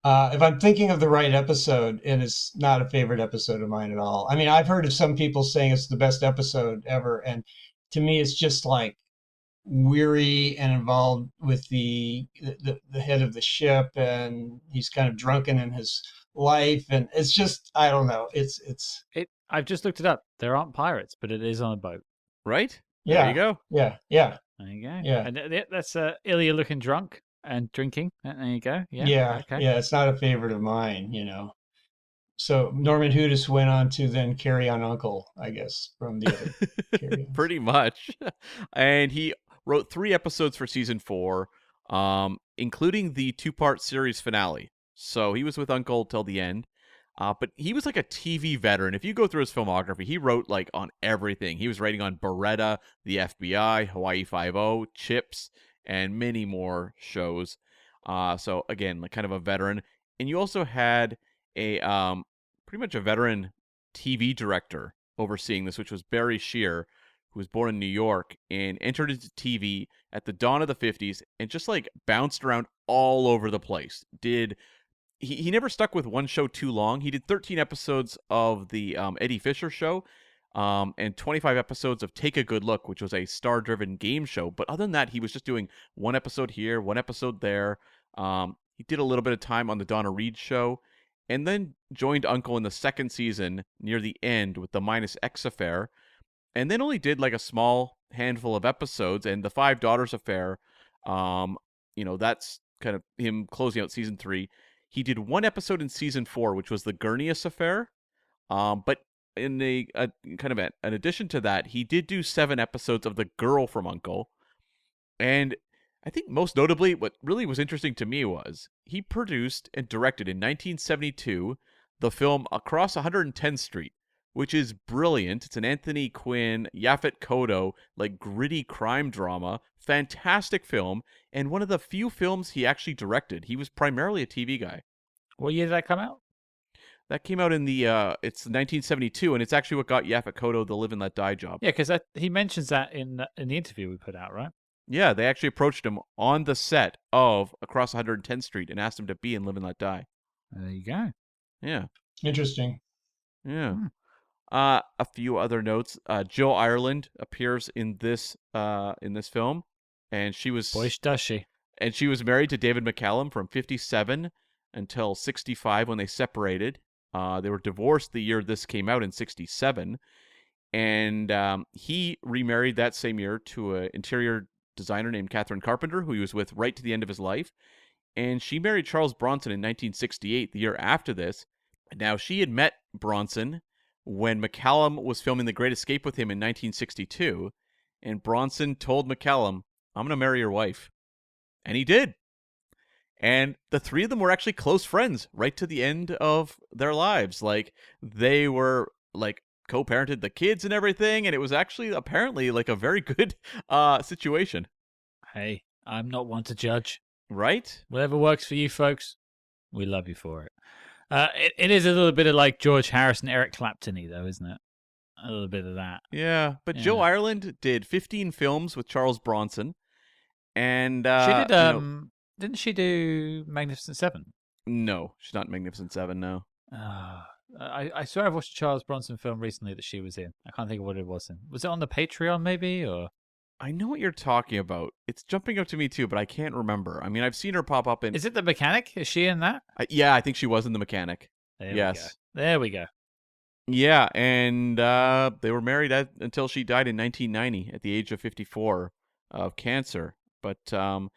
if I'm thinking of the right episode, and it's not a favorite episode of mine at all. I mean, I've heard of some people saying it's the best episode ever, and to me, it's just like weary and involved with the head of the ship, and he's kind of drunken in his life, and it's just, I don't know, it's I've just looked it up. There aren't pirates, but it is on a boat. Right? yeah, There you go. yeah, There you go. Yeah. And that's Ilya looking drunk and drinking. There you go. Yeah. yeah, Okay. yeah. It's not a favorite of mine, you know. So Norman Hudis went on to then Carry On Uncle, I guess, from the other Carry On. Pretty much. And he wrote 3 episodes for season 4, including the 2-part series finale. So he was with Uncle till the end. But he was like a TV veteran. If you go through his filmography, he wrote like on everything. He was writing on Beretta, the FBI, Hawaii Five-0, Chips, and many more shows. So again, like kind of a veteran. And you also had a pretty much a veteran TV director overseeing this, which was Barry Shear, who was born in New York and entered into TV at the dawn of the 50s and just like bounced around all over the place. He never stuck with one show too long. He did 13 episodes of the Eddie Fisher Show, and 25 episodes of Take a Good Look, which was a star-driven game show. But other than that, he was just doing one episode here, one episode there. He did a little bit of time on the Donna Reed Show, and then joined Uncle in the 2nd season near the end with the Minus X affair, and then only did like a small handful of episodes. And the Five Daughters affair, that's kind of him closing out season 3. He did 1 episode in season 4, which was the Gurnius affair. But in an addition to that, he did do 7 episodes of The Girl from U.N.C.L.E. And I think most notably, what really was interesting to me was he produced and directed in 1972 the film Across 110th Street, which is brilliant. It's an Anthony Quinn, Yaphet Kotto, like gritty crime drama, fantastic film, and one of the few films he actually directed. He was primarily a TV guy. What year did that come out? That came out in it's 1972, and it's actually what got Yaphet Kotto the Live and Let Die job. Yeah, because he mentions that in the interview we put out, right? Yeah, they actually approached him on the set of Across 110th Street and asked him to be in Live and Let Die. There you go. Yeah. Interesting. Yeah. A few other notes. Jill Ireland appears in this film, and she was Boy, does she. And she was married to David McCallum from 57 until 65 when they separated. They were divorced the year this came out in 67. And he remarried that same year to an interior designer named Catherine Carpenter, who he was with right to the end of his life. And she married Charles Bronson in 1968, the year after this. Now, she had met Bronson when McCallum was filming The Great Escape with him in 1962. And Bronson told McCallum, "I'm going to marry your wife." And he did. And the three of them were actually close friends right to the end of their lives. Like, they were, like, co-parented the kids and everything. And it was actually, apparently, like, a very good situation. Hey, I'm not one to judge. Right? Whatever works for you folks, we love you for it. It is a little bit of like George Harrison, Eric Clapton-y, though, isn't it? A little bit of that. Yeah, but Yeah. Joe Ireland did 15 films with Charles Bronson. And She did, didn't she do Magnificent Seven? No, she's not in Magnificent Seven, no. I swear I've watched a Charles Bronson film recently that she was in. I can't think of what it was in. Was it on the Patreon, maybe? Or I know what you're talking about. It's jumping up to me too, but I can't remember. I mean, I've seen her pop up in. Is it The Mechanic? Is she in that? Yeah, I think she was in The Mechanic. Yes. There we go. Yeah, and they were married until she died in 1990 at the age of 54 of cancer. But a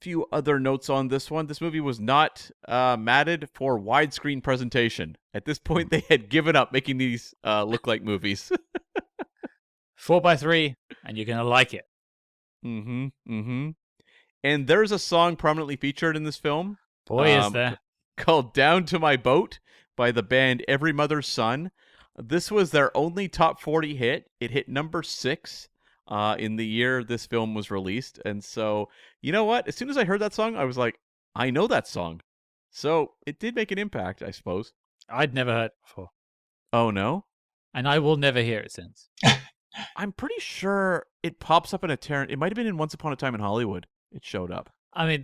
few other notes on this one. This movie was not matted for widescreen presentation. At this point, they had given up making these look like movies. 4:3, and you're gonna like it. And there's a song prominently featured in this film. Boy, is there. Called Down to My Boat by the band Every Mother's Son. This was their only top 40 hit. It hit number 6 in the year this film was released. And so, you know what? As soon as I heard that song, I was like, I know that song. So it did make an impact, I suppose. I'd never heard it before. Oh, no? And I will never hear it since. I'm pretty sure it pops up in it might have been in Once Upon a Time in Hollywood. It showed up. I mean,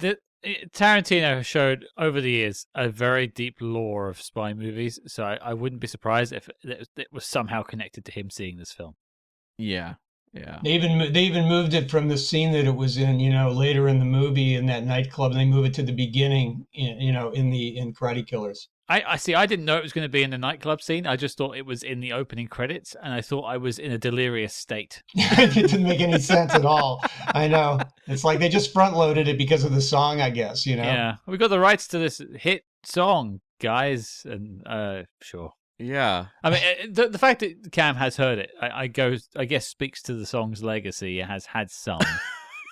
Tarantino showed over the years a very deep lore of spy movies, so I wouldn't be surprised if it was somehow connected to him seeing this film. Yeah. They even moved it from the scene that it was in, later in the movie in that nightclub, and they move it to the beginning, in Karate Killers. I see. I didn't know it was going to be in the nightclub scene. I just thought it was in the opening credits, and I thought I was in a delirious state. It didn't make any sense at all. I know. It's like they just front loaded it because of the song, I guess. Yeah, we got the rights to this hit song, guys, and sure. Yeah. I mean, the fact that Cam has heard it, I guess speaks to the song's legacy. It has had some.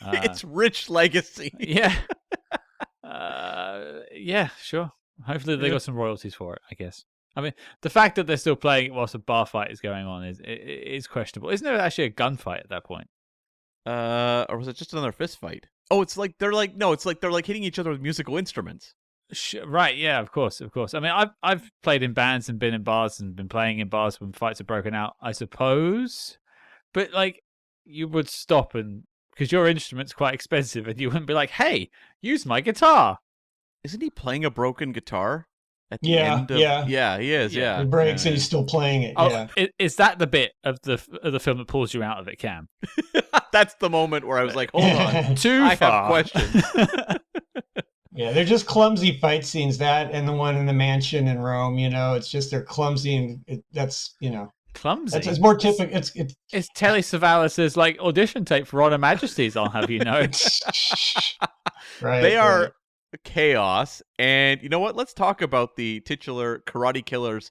It's rich legacy. Yeah. Yeah, sure. Hopefully they got some royalties for it, I guess. I mean, the fact that they're still playing it whilst a bar fight is going on is questionable. Isn't there actually a gunfight at that point? Or was it just another fist fight? Oh, it's like they're hitting each other with musical instruments. Right, yeah, of course. I mean, I've played in bands and been in bars and been playing in bars when fights have broken out, I suppose. But like, you would stop because your instrument's quite expensive, and you wouldn't be like, "Hey, use my guitar." Isn't he playing a broken guitar at the end? Yeah, he is. Yeah, it breaks and he's still playing it. Oh, yeah. Is that the bit of the film that pulls you out of it, Cam? That's the moment where I was like, "Hold on, Too far." I have questions. Yeah, they're just clumsy fight scenes. That and the one in the mansion in Rome. It's just they're clumsy, and that's clumsy. It's more typical. It's Telly Savalas' like audition tape for Honor Majesties. I'll have you know. Right. They are chaos. And you know what? Let's talk about the titular Karate Killers,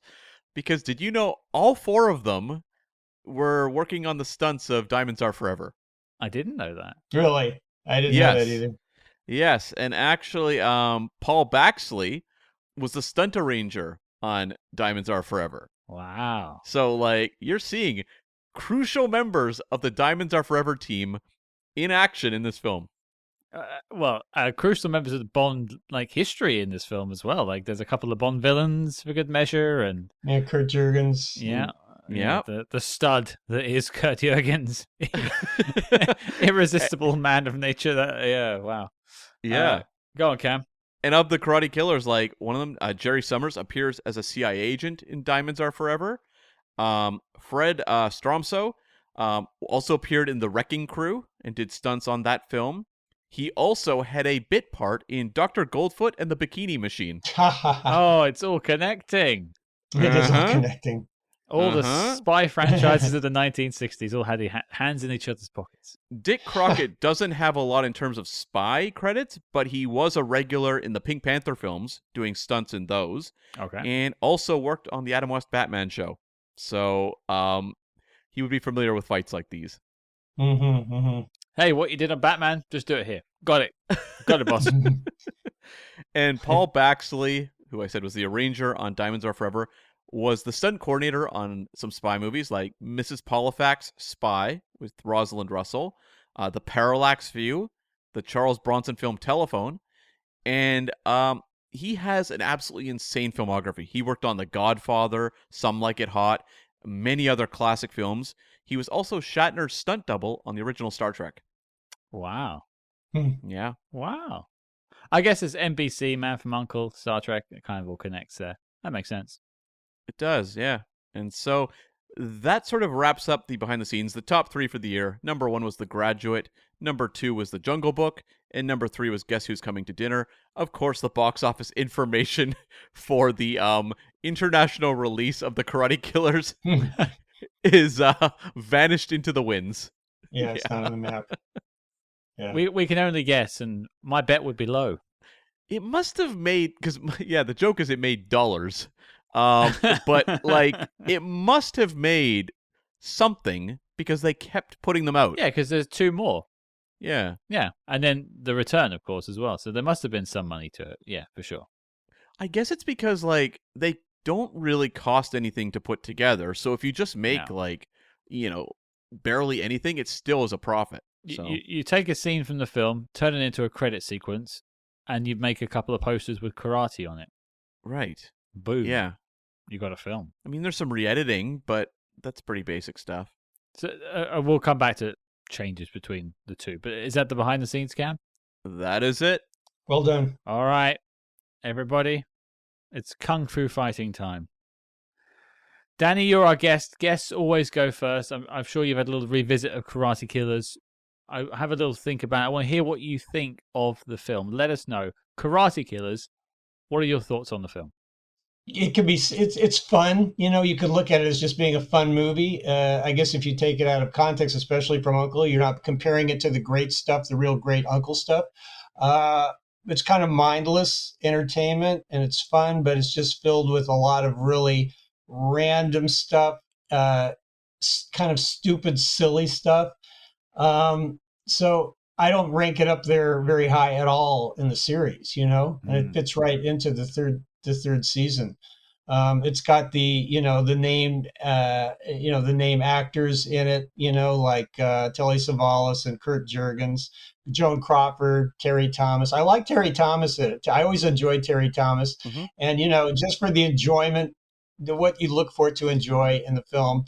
because did you know all 4 of them were working on the stunts of Diamonds Are Forever? I didn't know that. Really? I didn't know that either. Yes, and actually, Paul Baxley was the stunt arranger on Diamonds Are Forever. Wow. So, like, you're seeing crucial members of the Diamonds Are Forever team in action in this film. Crucial members of the Bond history in this film as well. Like, there's a couple of Bond villains for good measure, and Curd Jürgens. Yeah. The stud that is Curd Jürgens, irresistible man of nature. Wow. Yeah. Go on, Cam. And of the Karate Killers, like, one of them, Jerry Summers, appears as a CIA agent in Diamonds Are Forever. Fred Stromso also appeared in The Wrecking Crew and did stunts on that film. He also had a bit part in Dr. Goldfoot and the Bikini Machine. Oh, it's all connecting. It is all Uh-huh. connecting. All the Uh-huh. spy franchises of the 1960s all had hands in each other's pockets. Dick Crockett doesn't have a lot in terms of spy credits, but he was a regular in the Pink Panther films, doing stunts in those, Okay. and also worked on the Adam West Batman show. So, he would be familiar with fights like these. Hey, what you did on Batman, just do it here. Got it. Got it, boss. And Paul Baxley, who I said was the arranger on Diamonds Are Forever, was the stunt coordinator on some spy movies like Mrs. Polifax Spy with Rosalind Russell, The Parallax View, the Charles Bronson film Telephone, and he has an absolutely insane filmography. He worked on The Godfather, Some Like It Hot, many other classic films. He was also Shatner's stunt double on the original Star Trek. Wow. Yeah. Wow. I guess it's NBC, Man from U.N.C.L.E, Star Trek. It kind of all connects there. That makes sense. It does, yeah. And so that sort of wraps up the behind the scenes. The top 3 for the year. Number 1 was The Graduate. Number 2 was The Jungle Book. And number 3 was Guess Who's Coming to Dinner. Of course, the box office information for the international release of The Karate Killers is vanished into the winds. Yeah, it's not on the map. Yeah. We can only guess, and my bet would be low. It must have made, because, yeah, the joke is it made dollars. But, like, it must have made something because they kept putting them out. Yeah, because there's 2 more. Yeah. Yeah, and then the return, of course, as well. So there must have been some money to it. Yeah, for sure. I guess it's because, like, they don't really cost anything to put together. So if you just make, like, you know, barely anything, it still is a profit. So. You take a scene from the film, turn it into a credit sequence, and you make a couple of posters with karate on it. Right. Boom. Yeah. You got a film. I mean, there's some re-editing, but that's pretty basic stuff. So we'll come back to changes between the two. But is that the behind the scenes, Cam? That is it. Well done. All right, everybody. It's kung fu fighting time. Danny, you're our guest. Guests always go first. I'm sure you've had a little revisit of Karate Killers. I have a little think about it. I want to hear what you think of the film. Let us know. Karate Killers, what are your thoughts on the film? It could be, it's fun. You know, you could look at it as just being a fun movie. I guess if you take it out of context, especially from U.N.C.L.E, you're not comparing it to the great stuff, the real great U.N.C.L.E stuff. It's kind of mindless entertainment and it's fun, but it's just filled with a lot of really random stuff, kind of stupid, silly stuff. So I don't rank it up there very high at all in the series, you know, and it fits right into the third season. It's got the name actors in it, like Telly Savalas and Curd Jürgens, Joan Crawford, Terry Thomas. I like Terry Thomas in it. I always enjoyed Terry Thomas. And, just for the enjoyment, what you look for to enjoy in the film,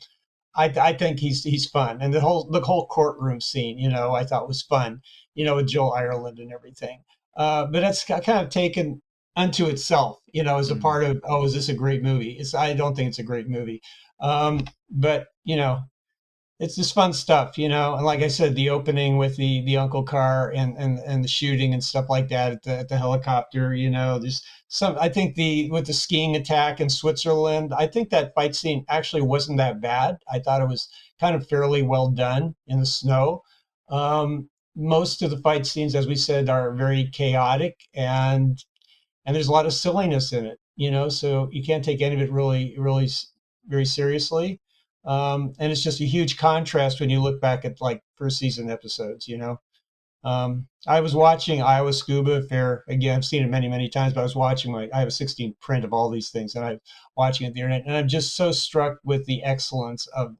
I think he's fun. And the whole courtroom scene, I thought was fun, with Joel Ireland and everything. But that's kind of taken unto itself, as a part of, is this a great movie? I don't think it's a great movie. But, it's just fun stuff, and like I said, the opening with the uncle car and the shooting and stuff like that at the helicopter, there's some, I think with the skiing attack in Switzerland, I think that fight scene actually wasn't that bad. I thought it was kind of fairly well done in the snow. Most of the fight scenes, as we said, are very chaotic and there's a lot of silliness in it, so you can't take any of it really, really very seriously. And it's just a huge contrast when you look back at like first season episodes, I was watching Iowa Scuba Fair. Again, I've seen it many, many times, but I was watching I have a 16 print of all these things and I'm watching it on the internet and I'm just so struck with the excellence of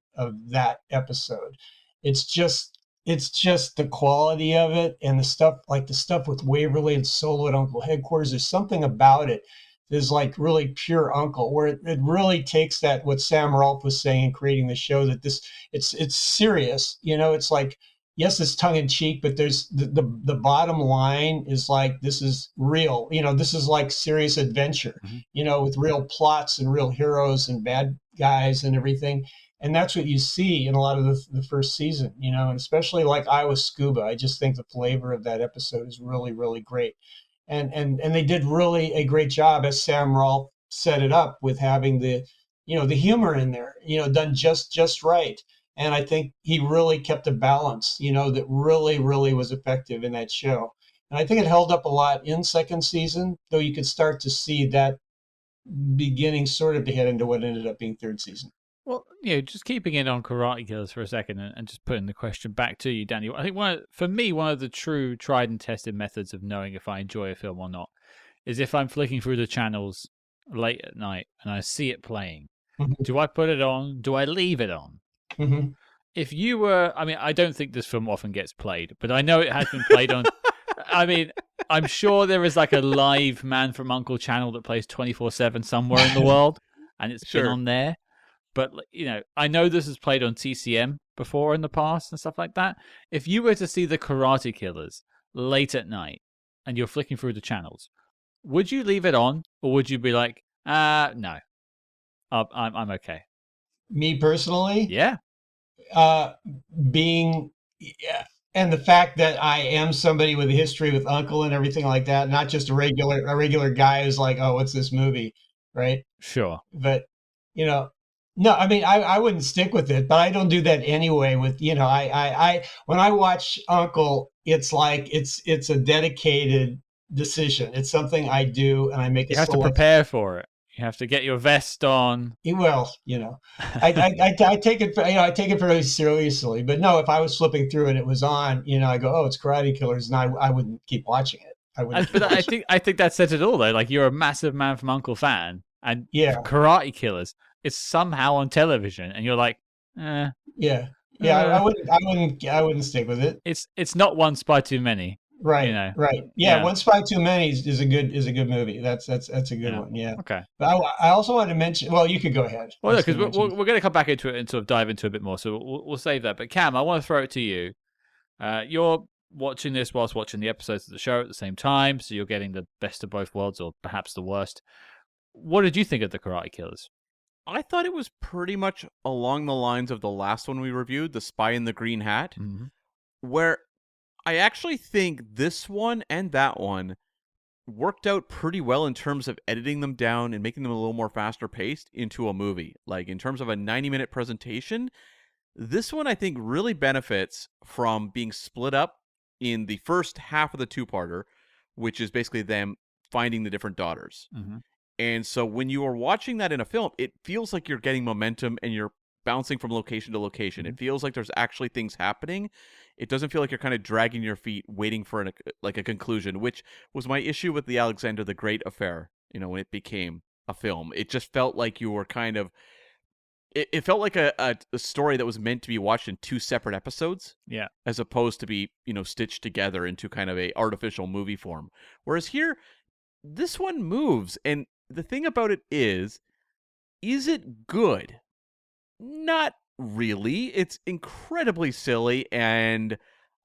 that episode. It's just the quality of it and the stuff with Waverly and Solo at Uncle Headquarters. There's something about it is like really pure U.N.C.L.E, where it really takes that what Sam Rolfe was saying in creating the show, that it's serious. It's like, yes, it's tongue in cheek, but there's the bottom line is like, this is real. This is like serious adventure. With real plots and real heroes and bad guys and everything. And that's what you see in a lot of the first season, and especially like Iowa Scuba. I just think the flavor of that episode is really, really great. And they did really a great job, as Sam Rolfe set it up, with having the humor in there, done just right. And I think he really kept a balance, that really, really was effective in that show. And I think it held up a lot in second season, though you could start to see that beginning sort of to head into what ended up being third season. Well, just keeping it on Karate Killers for a second and just putting the question back to you, Danny. I think one of the true tried and tested methods of knowing if I enjoy a film or not is if I'm flicking through the channels late at night and I see it playing. Mm-hmm. Do I put it on? Do I leave it on? Mm-hmm. If you were, I don't think this film often gets played, but I know it has been played on. I'm sure there is like a live Man from U.N.C.L.E. channel that plays 24/7 somewhere in the world, and it's been on there. But, I know this is played on TCM before in the past and stuff like that. If you were to see the Karate Killers late at night and you're flicking through the channels, would you leave it on, or would you be like, no, I'm okay? Me personally? Yeah. And the fact that I am somebody with a history with Uncle and everything like that, not just a regular guy who's like, oh, what's this movie, right? Sure. But no, I wouldn't stick with it, but I don't do that anyway. With I when I watch Uncle, it's like it's a dedicated decision. It's something I do, and I make. You have to prepare for it. You have to get your vest on. Well, I take it. I take it very seriously. But no, if I was flipping through and it was on, I go, oh, it's Karate Killers, and I wouldn't keep watching it. I think that says it all, though. Like, you're a massive Man from U.N.C.L.E. fan, and Karate Killers is somehow on television, and you're like, I wouldn't stick with it. It's not one spy too many. Right. Right. Yeah. One Spy Too Many is a good movie. That's a good one. Yeah. Okay. But I also want to mention. Well, you could go ahead. Well, because we're going to come back into it and sort of dive into it a bit more. So we'll save that. But Cam, I want to throw it to you. You're watching this whilst watching the episodes of the show at the same time, so you're getting the best of both worlds, or perhaps the worst. What did you think of the Karate Killers? I thought it was pretty much along the lines of the last one we reviewed, The Spy in the Green Hat, where I actually think this one and that one worked out pretty well in terms of editing them down and making them a little more faster paced into a movie. Like, in terms of a 90-minute presentation, this one I think really benefits from being split up in the first half of the two-parter, which is basically them finding the different daughters. And so when you are watching that in a film, it feels like you're getting momentum and you're bouncing from location to location. It feels like there's actually things happening. It doesn't feel like you're kind of dragging your feet, waiting for a conclusion, which was my issue with the Alexander the Great affair. When it became a film, it just felt like you were kind of. It felt like a story that was meant to be watched in two separate episodes, as opposed to be stitched together into kind of a artificial movie form. Whereas here, this one moves, and the thing about it is it good? Not really. It's incredibly silly, and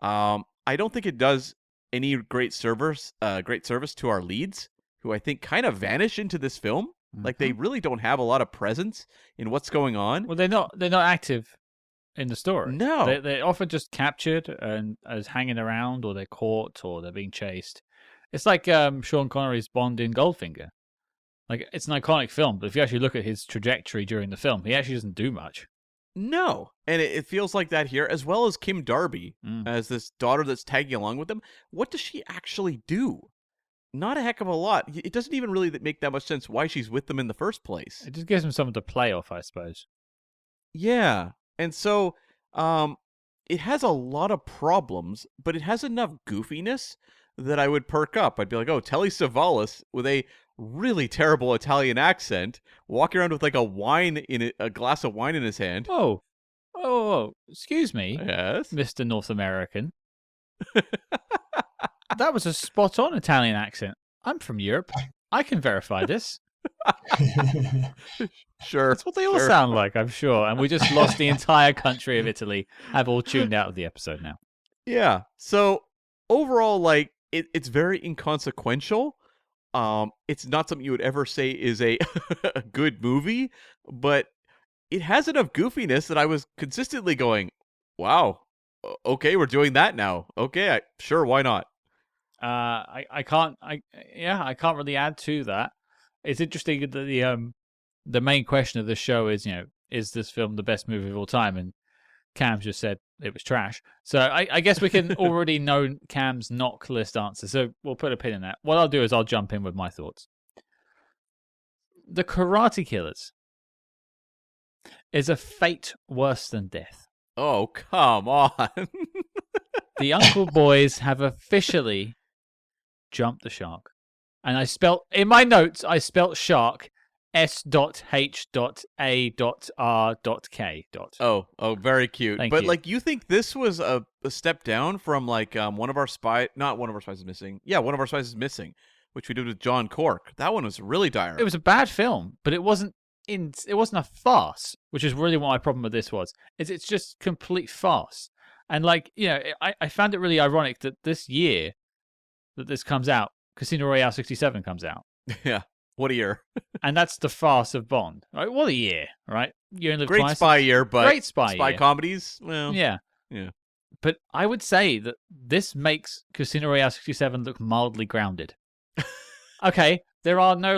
I don't think it does any great service to our leads, who I think kind of vanish into this film. Like, they really don't have a lot of presence in what's going on. Well, they're not active in the story. No, they're often just captured and as hanging around, or they're caught, or they're being chased. It's like Sean Connery's Bond in Goldfinger. Like, it's an iconic film, but if you actually look at his trajectory during the film, he actually doesn't do much. No, and it feels like that here, as well as Kim Darby as this daughter that's tagging along with them. What does she actually do? Not a heck of a lot. It doesn't even really make that much sense why she's with them in the first place. It just gives them something to play off, I suppose. Yeah, and so it has a lot of problems, but it has enough goofiness that I would perk up. I'd be like, oh, Telly Savalas with a really terrible Italian accent, walking around with like a glass of wine in his hand. Oh, excuse me, yes, Mr. North American. That was a spot-on Italian accent. I'm from Europe. I can verify this. Sure. That's what they all sound like, I'm sure. And we just lost the entire country of Italy. Have all tuned out of the episode now. Yeah. So overall, like, it's very inconsequential. It's not something you would ever say is a a good movie, but it has enough goofiness that I was consistently going, wow, okay, we're doing that now. Okay, sure, why not? I can't really add to that. It's interesting that the main question of the show is, is this film the best movie of all time? And Cam just said it was trash. So I guess we can already know Cam's knock list answer. So we'll put a pin in that. What I'll do is I'll jump in with my thoughts. The Karate Killers is a fate worse than death. Oh, come on. The Uncle Boys have officially jumped the shark. And in my notes, I spelt shark S.H.A.R.K. Oh, very cute. Thank but you. like, you think this was a step down from like not One of Our Spies is Missing. Yeah, One of Our Spies is Missing, which we did with John Cork. That one was really dire. It was a bad film, but it wasn't a farce, which is really what my problem with this was. It's just complete farce. And like, I found it really ironic that this year that this comes out, Casino Royale 67 comes out. Yeah. What a year. And that's the farce of Bond. Right? What a year, right? You only live Great twice. spy year, but great spy year. comedies, well. Yeah. But I would say that this makes Casino Royale 67 look mildly grounded. Okay, there are no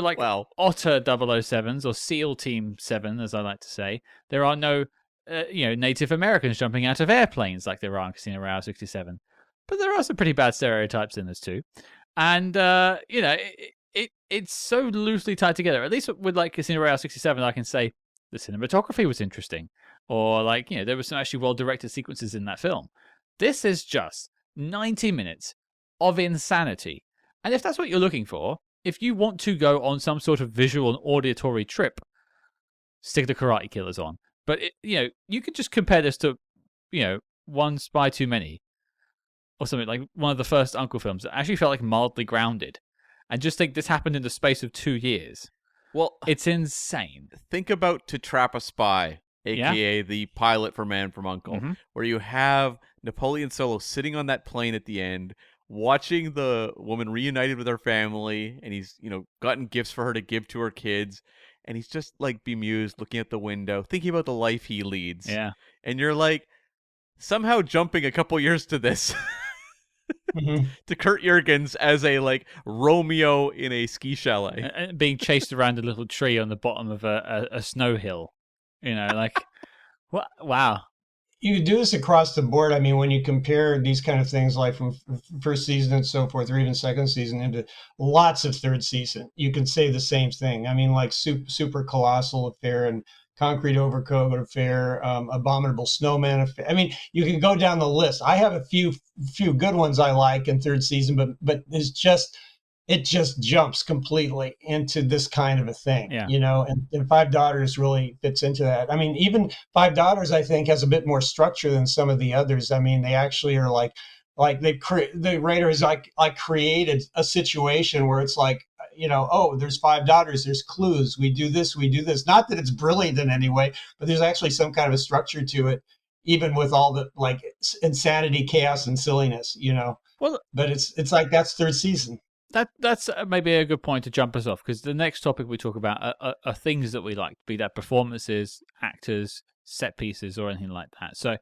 Otter 007s or SEAL Team 7, as I like to say. There are no Native Americans jumping out of airplanes like there are in Casino Royale 67. But there are some pretty bad stereotypes in this too. And, it's so loosely tied together. At least with like Casino Royale 67, I can say the cinematography was interesting. Or there were some actually well-directed sequences in that film. This is just 90 minutes of insanity. And if that's what you're looking for, if you want to go on some sort of visual and auditory trip, stick the Karate Killers on. But, you could just compare this to, One Spy Too Many. Or something like one of the first Uncle films that actually felt like mildly grounded. And just think this happened in the space of 2 years. Well, it's insane. Think about To Trap a Spy, a.k.a. the pilot for Man from U.N.C.L.E, where you have Napoleon Solo sitting on that plane at the end, watching the woman reunited with her family, and he's, gotten gifts for her to give to her kids, and he's just, like, bemused, looking at the window, thinking about the life he leads. Yeah. And you're like, somehow jumping a couple years to this... to Curd Jürgens as a Romeo in a ski chalet, and being chased around a little tree on the bottom of a snow hill, what? Wow. You could do this across the board. I mean, when you compare these kind of things, like from first season and so forth, or even second season into lots of third season, you can say the same thing. I mean, like Super Colossal Affair and Concrete Overcoat Affair, Abominable Snowman Affair. I mean, you can go down the list. I have a few good ones I like in third season, but it just jumps completely into this kind of a thing, and Five Daughters really fits into that. I mean, even Five Daughters, I think, has a bit more structure than some of the others. I mean, they actually are the writers created a situation where it's like, there's 5 daughters, there's clues, we do this. Not that it's brilliant in any way, but there's actually some kind of a structure to it, even with all the insanity, chaos, and silliness, Well, but it's like that's third season. That's maybe a good point to jump us off, because the next topic we talk about are things that we like, be that performances, actors, set pieces, or anything like that. So,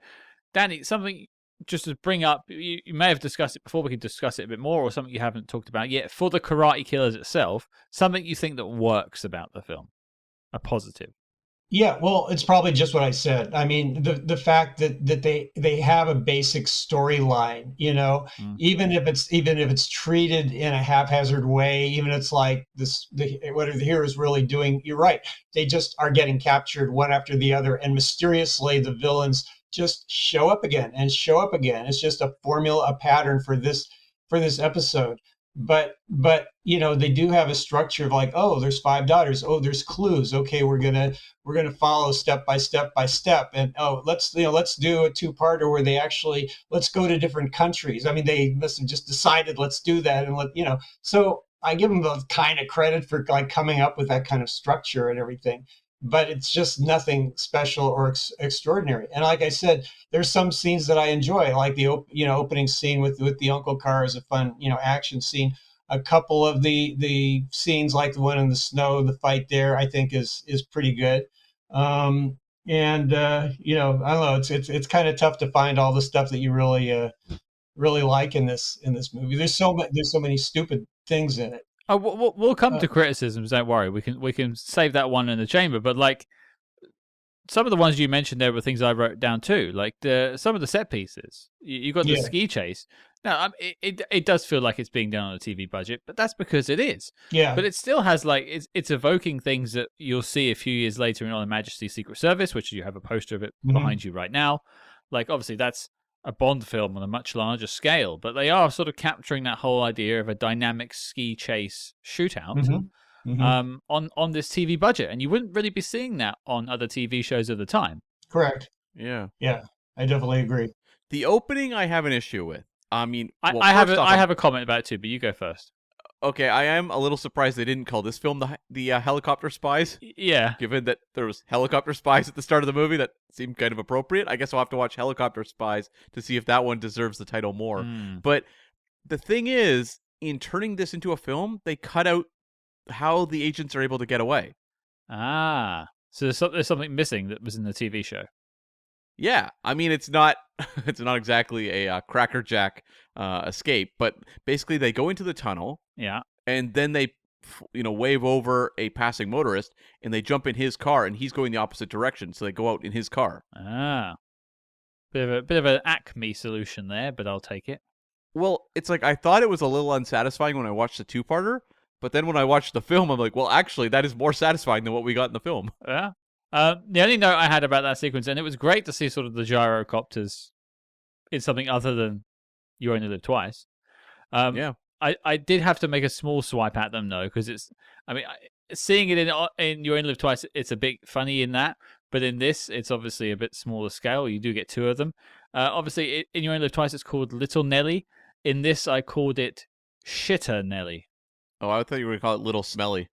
Danny, something just to bring up, you may have discussed it before, we can discuss it a bit more, or something you haven't talked about yet, for the Karate Killers itself, something you think that works about the film, a positive. Yeah, well, it's probably just what I said. I mean, the fact that they have a basic storyline, even if it's treated in a haphazard way, even it's like what the hero is really doing. You're right; they just are getting captured one after the other, and mysteriously the villains just show up again and show up again. It's just a formula, a pattern for this episode. But they do have a structure of like, oh, there's 5 daughters, oh, there's clues, okay, we're gonna follow step by step, and let's do a 2-parter where let's go to different countries. I mean, they must have just decided let's do that, and so I give them the kind of credit for coming up with that kind of structure and everything. But it's just nothing special or extraordinary. And like I said, there's some scenes that I enjoy, like the opening scene with the Uncle car is a fun action scene. A couple of the scenes, like the one in the snow, the fight there, I think is pretty good. And you know, I don't know. It's kind of tough to find all the stuff that you really like in this movie. There's so many stupid things in it. Oh, we'll come Uh, to criticisms. Don't worry. We can save that one in the chamber. But like some of the ones you mentioned, there were things I wrote down too. Like some of the set pieces. You got the yeah, ski chase. Now, it does feel like it's being done on a TV budget, but that's because it is. yeah, But it still has like it's evoking things that you'll see a few years later in On Her Majesty's Secret Service, which you have a poster of it mhm, behind you right now. Like obviously that's a Bond film on a much larger scale, but they are sort of capturing that whole idea of a dynamic ski chase shootout mhm, mhm. on this TV budget, and you wouldn't really be seeing that on other TV shows of the time. Correct. Yeah. Yeah, I definitely agree. The opening I have an issue with. I mean, well, I first off, have a comment about it too, but you go first. okay, I am a little surprised they didn't call this film the helicopter spies, Yeah. given that there was helicopter spies at the start of the movie. That seemed kind of appropriate. I guess I'll have to watch Helicopter Spies to see if that one deserves the title more. Mm. But the thing is, in turning this into a film, they cut out how the agents are able to get away. Ah. So there's something missing that was in the TV show. Yeah, I mean it's not it's not exactly a crackerjack escape, but basically they go into the tunnel Yeah. and then they wave over a passing motorist and they jump in his car and he's going the opposite direction, so they go out in his car. Ah. Bit of an Acme solution there, but I'll take it. Well, it's like I thought it was a little unsatisfying when I watched the two-parter, but then when I watched the film, I'm like, well, actually, that is more satisfying than what we got in the film. Yeah. The only note I had about that sequence, and it was great to see sort of the gyrocopters in something other than You Only Live Twice. Yeah. I did have to make a small swipe at them though, because seeing it in You Only Live Twice, it's a bit funny in that, but in this, it's obviously a bit smaller scale. You do get two of them. Obviously, in You Only Live Twice, it's called Little Nelly. In this, I called it Shitter Nelly. Oh, I thought you were going to call it Little Smelly.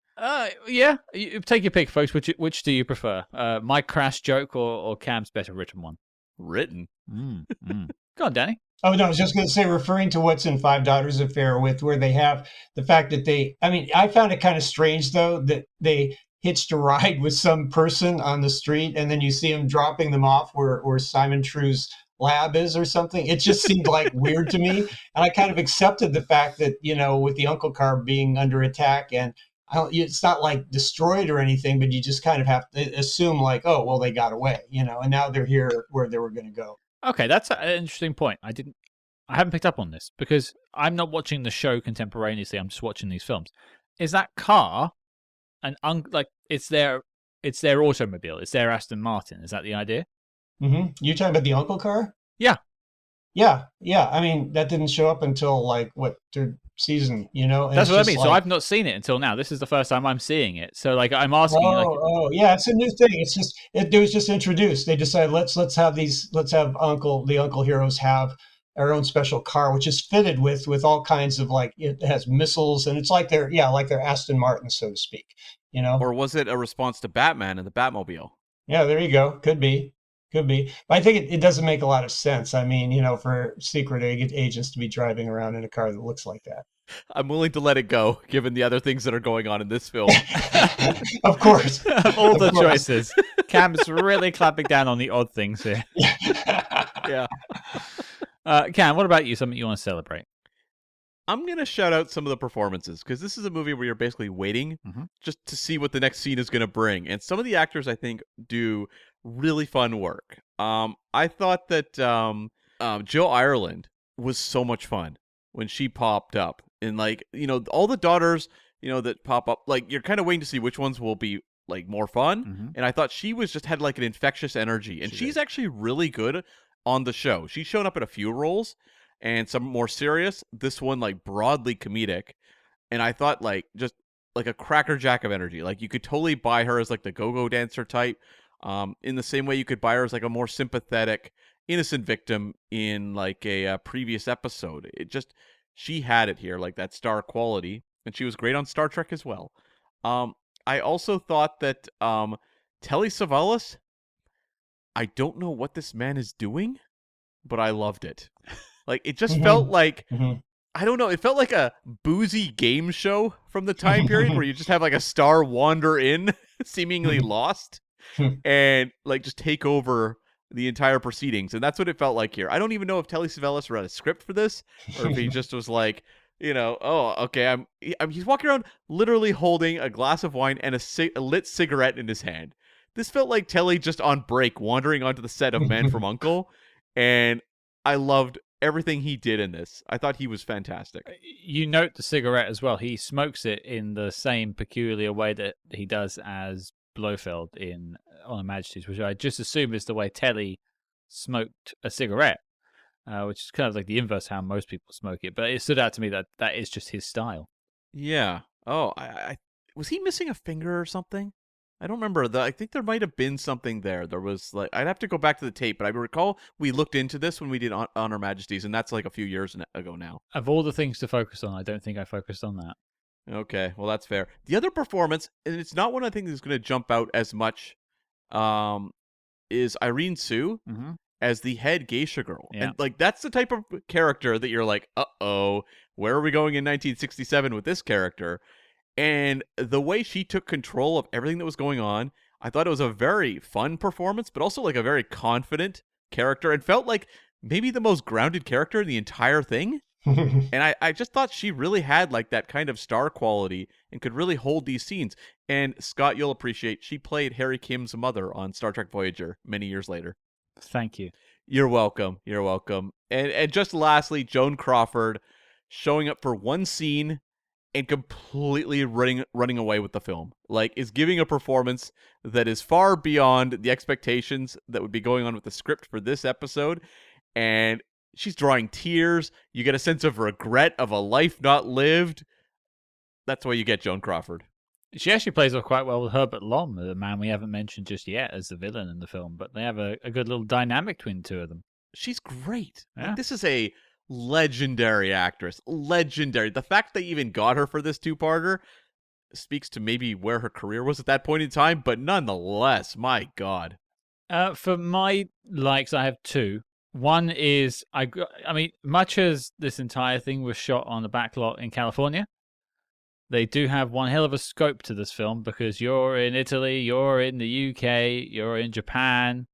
Yeah. You take your pick, folks. Which do you prefer? My crass joke or Cam's better written one? Written. Go on, Danny. Oh no, I was just going to say, referring to what's in Five Daughters of Fairwith, where they have the fact that I found it kind of strange though that they hitched a ride with some person on the street, and then you see them dropping them off where Simon True's lab is or something. It just seemed like weird to me, and I kind of accepted the fact that with the Uncle car being under attack, and it's not like destroyed or anything, but you just kind of have to assume like, oh well, they got away, and now they're here where they were going to go. Okay, that's an interesting point. I haven't picked up on this because I'm not watching the show contemporaneously. I'm just watching these films. Is that car it's their automobile? It's their Aston Martin. Is that the idea? Mm-hmm. You're talking about the Uncle car? Yeah. Yeah. I mean, that didn't show up until like third season, and that's what I mean. like, so I've not seen it until now. This is the first time I'm seeing it. So like I'm asking. Yeah, it's a new thing. It's just it was just introduced. They decided let's have the Uncle heroes have our own special car, which is fitted with all kinds of it has missiles, and it's like their Aston Martin, so to speak. Or was it a response to Batman and the Batmobile? Yeah, there you go. Could be. But I think it doesn't make a lot of sense. I mean, for secret agents to be driving around in a car that looks like that. I'm willing to let it go, given the other things that are going on in this film. Of course. All the choices. Cam's really clapping down on the odd things here. Yeah. Cam, what about you? Something you want to celebrate? I'm going to shout out some of the performances, because this is a movie where you're basically waiting just to see what the next scene is going to bring. And some of the actors, I think, do really fun work. I thought that Joe Ireland was so much fun when she popped up. And, all the daughters, that pop up, you're kind of waiting to see which ones will be, more fun. And I thought she had, an infectious energy. And she's actually really good on the show. She's shown up in a few roles. And some more serious, this one broadly comedic, and I thought just a crackerjack of energy. You could totally buy her as the go-go dancer type, in the same way you could buy her as a more sympathetic, innocent victim in a previous episode. She had it here, that star quality, and she was great on Star Trek as well. I also thought that Telly Savalas, I don't know what this man is doing, but I loved it. It just felt like, I don't know, it felt like a boozy game show from the time period where you just have a star wander in, seemingly lost. and like just take over the entire proceedings. And that's what it felt like here. I don't even know if Telly Savalas read a script for this or if he just was like, oh, okay, he's walking around literally holding a glass of wine and a lit cigarette in his hand. This felt like Telly just on break, wandering onto the set of Man from U.N.C.L.E, and I loved everything he did in this. I thought he was fantastic. You note the cigarette as well. He smokes it in the same peculiar way that he does as Blofeld in On Her Majesty's, which I just assume is the way Telly smoked a cigarette, which is kind of like the inverse how most people smoke it. But it stood out to me that that is just his style. Yeah. Oh, I was he missing a finger or something? I don't remember. I think there might have been something there. There was like I'd have to go back to the tape, but I recall we looked into this when we did on Her Majesty's, and that's like a few years ago now. Of all the things to focus on, I don't think I focused on that. Okay, well that's fair. The other performance, and it's not one I think is going to jump out as much, is Irene Sue as the head geisha girl, and like that's the type of character that you're like, where are we going in 1967 with this character? And the way she took control of everything that was going on, I thought it was a very fun performance, but also like a very confident character, and felt like maybe the most grounded character in the entire thing. And I just thought she really had like that kind of star quality and could really hold these scenes. And Scott, you'll appreciate, she played Harry Kim's mother on Star Trek Voyager many years later. Thank you. You're welcome. You're welcome. And just lastly, Joan Crawford showing up for one scene and completely running away with the film. Like, is giving a performance that is far beyond the expectations that would be going on with the script for this episode. And she's drawing tears. You get a sense of regret of a life not lived. That's why you get Joan Crawford. She actually plays off quite well with Herbert Lom, the man we haven't mentioned just yet as the villain in the film. But they have a good little dynamic between the two of them. She's great. Yeah. Like, this is a legendary actress. Legendary. The fact they even got her for this two-parter speaks to maybe where her career was at that point in time. But nonetheless, my God. For my likes, I have two. One is, I mean, much as this entire thing was shot on the backlot in California, they do have one hell of a scope to this film because you're in Italy, you're in the UK, you're in Japan.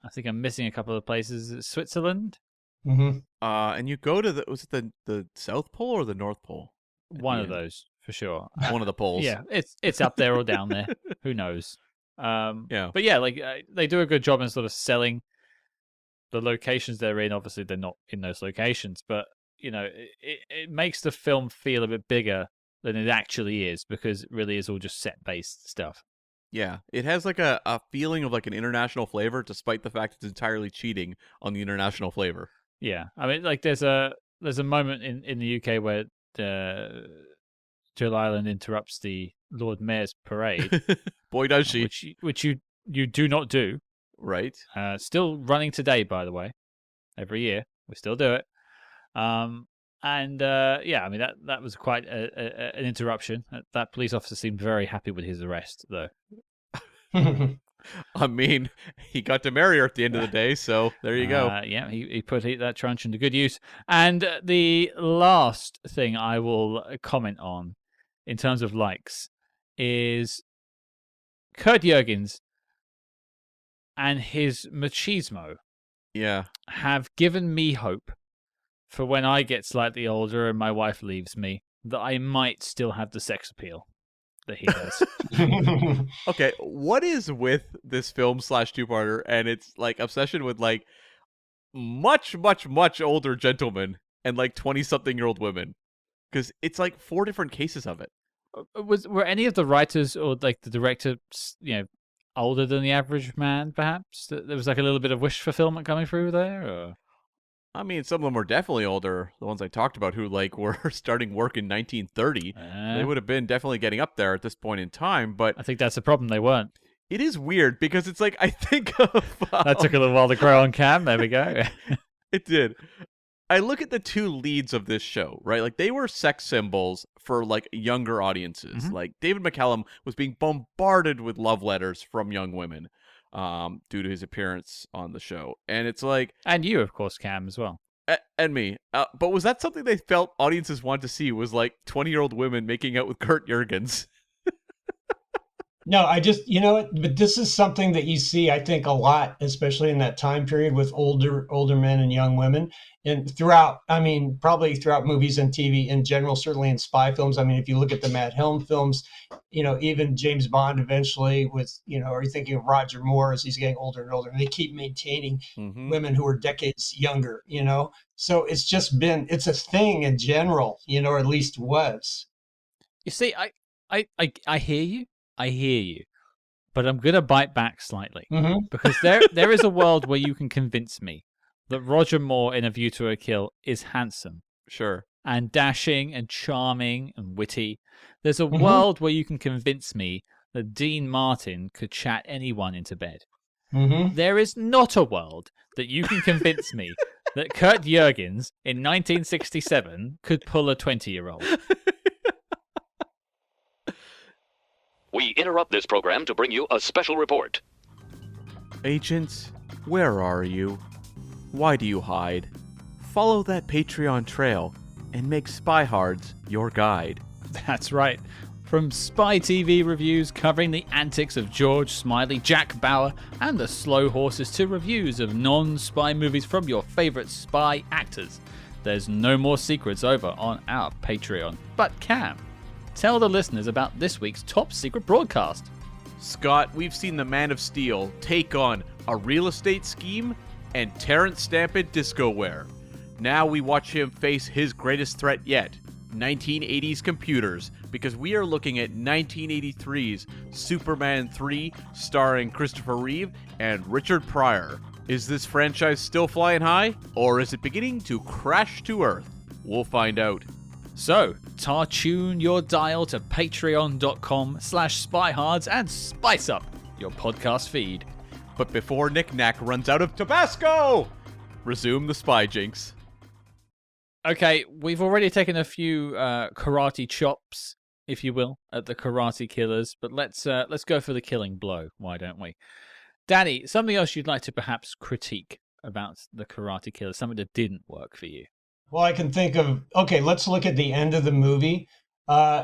I think I'm missing a couple of places. Switzerland? Mm-hmm. And you go to was it the South Pole or the North Pole? One of those, for sure. One of the poles. Yeah, it's up there or down there. Who knows? Yeah. But yeah, like they do a good job in sort of selling the locations they're in. Obviously, they're not in those locations, but it makes the film feel a bit bigger than it actually is because it really is all just set-based stuff. Yeah, it has like a feeling of like an international flavor, despite the fact it's entirely cheating on the international flavor. Yeah, I mean, like there's a moment in the UK where Jill Ireland interrupts the Lord Mayor's parade. Boy, does she! Which you do not do. Right. Still running today, by the way. Every year we still do it. Yeah, I mean that was quite an interruption. That police officer seemed very happy with his arrest, though. I mean, he got to marry her at the end of the day, so there you go. Yeah, he put that truncheon to good use. And the last thing I will comment on in terms of likes is Curd Jürgens and his machismo. Yeah, have given me hope for when I get slightly older and my wife leaves me, that I might still have the sex appeal that he does. Okay, what is with this film / two-parter and its like obsession with like much, much, much older gentlemen and like 20-something-year-old women? Because it's like 4 different cases of it. Were any of the writers or like the director, older than the average man? Perhaps there was like a little bit of wish fulfillment coming through there. Or? I mean, some of them were definitely older. The ones I talked about who like were starting work in 1930, they would have been definitely getting up there at this point in time. But I think that's the problem. They weren't. It is weird because it's like I think of that took a little while to grow on cam. There we go. It did. I look at the 2 leads of this show, right? Like they were sex symbols for like younger audiences. Mm-hmm. Like David McCallum was being bombarded with love letters from young women. Due to his appearance on the show. And it's like... And you, of course, Cam, as well. And me. But was that something they felt audiences wanted to see, was like 20-year-old women making out with Curd Jürgens? No, I just, you know, but this is something that you see, I think, a lot, especially in that time period with older men and young women, and throughout. I mean, probably throughout movies and TV in general. Certainly in spy films. I mean, if you look at the Matt Helm films, you know, even James Bond eventually with, you know, are you thinking of Roger Moore as he's getting older and older, and they keep maintaining Mm-hmm. women who are decades younger. You know, so it's just been, it's a thing in general. You know, or at least was. You see, I hear you. I hear you. But I'm going to bite back slightly. Hmm. Because there is a world where you can convince me that Roger Moore in A View to a Kill is handsome Sure. and dashing and charming and witty. There's a Hmm. world where you can convince me that Dean Martin could chat anyone into bed. Hmm. There is not a world that you can convince me that Curd Jürgens in 1967 could pull a 20-year-old. We interrupt this program to bring you a special report. Agents, where are you? Why do you hide? Follow that Patreon trail and make Spyhards your guide. That's right. From spy TV reviews covering the antics of George Smiley, Jack Bauer, and the Slow Horses to reviews of non-spy movies from your favorite spy actors, there's no more secrets over on our Patreon. But Cam, tell the listeners about this week's top secret broadcast. Scott, we've seen the Man of Steel take on a real estate scheme and Terrence Stamp it disco wear. Now we watch him face his greatest threat yet, 1980s computers, because we are looking at 1983's Superman 3 starring Christopher Reeve and Richard Pryor. Is this franchise still flying high, or is it beginning to crash to earth? We'll find out. So, tune your dial to patreon.com/spyhards and spice up your podcast feed. But before Nick Knack runs out of Tabasco, resume the spy jinx. Okay, we've already taken a few karate chops, if you will, at the Karate Killers, but let's go for the killing blow. Why don't we? Danny, something else you'd like to perhaps critique about the Karate Killers, something that didn't work for you? Well, I can think of, okay, let's look at the end of the movie.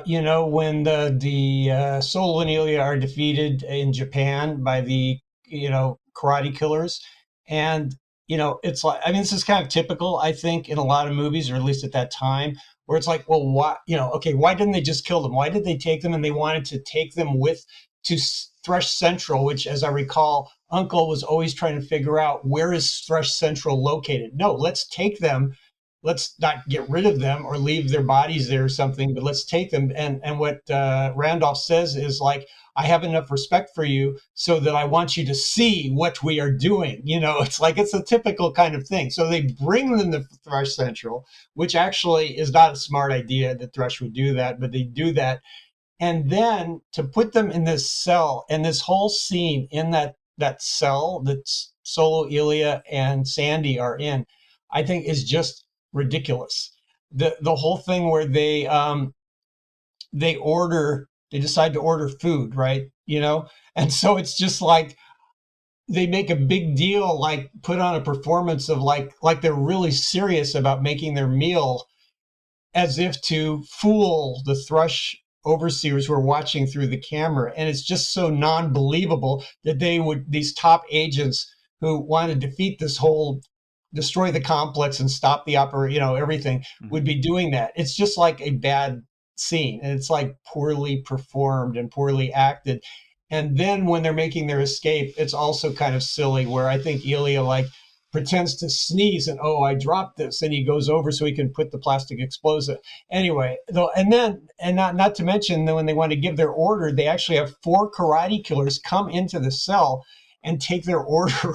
You know, when the Solo and Ilya are defeated in Japan by the, you know, karate killers. And, you know, it's like, I mean, this is kind of typical, I think, in a lot of movies, or at least at that time, where it's like, well, why, you know, okay, why didn't they just kill them? Why did they take them? And they wanted to take them with to Thresh Central, which, as I recall, Uncle was always trying to figure out where is Thresh Central located. No, let's take them, let's not get rid of them or leave their bodies there or something, but let's take them. And what Randolph says is like, I have enough respect for you so that I want you to see what we are doing. You know, it's like, it's a typical kind of thing. So they bring them to Thresh Central, which actually is not a smart idea that Thresh would do that, but they do that. And then to put them in this cell, and this whole scene in that cell that Solo, Ilya, and Sandy are in, I think is just ridiculous. The whole thing where they decide to order food, right? You know, and so it's just like they make a big deal, like put on a performance of like they're really serious about making their meal, as if to fool the Thrush overseers who are watching through the camera. And it's just so non-believable that these top agents who want to defeat this whole, destroy the complex and stop the everything, would be doing that. It's just like a bad scene, and it's like poorly performed and poorly acted. And then when they're making their escape, it's also kind of silly, where I think Ilya like pretends to sneeze and, oh, I dropped this, and he goes over so he can put the plastic explosive. Anyway, though, and not to mention that when they want to give their order, they actually have 4 karate killers come into the cell and take their order,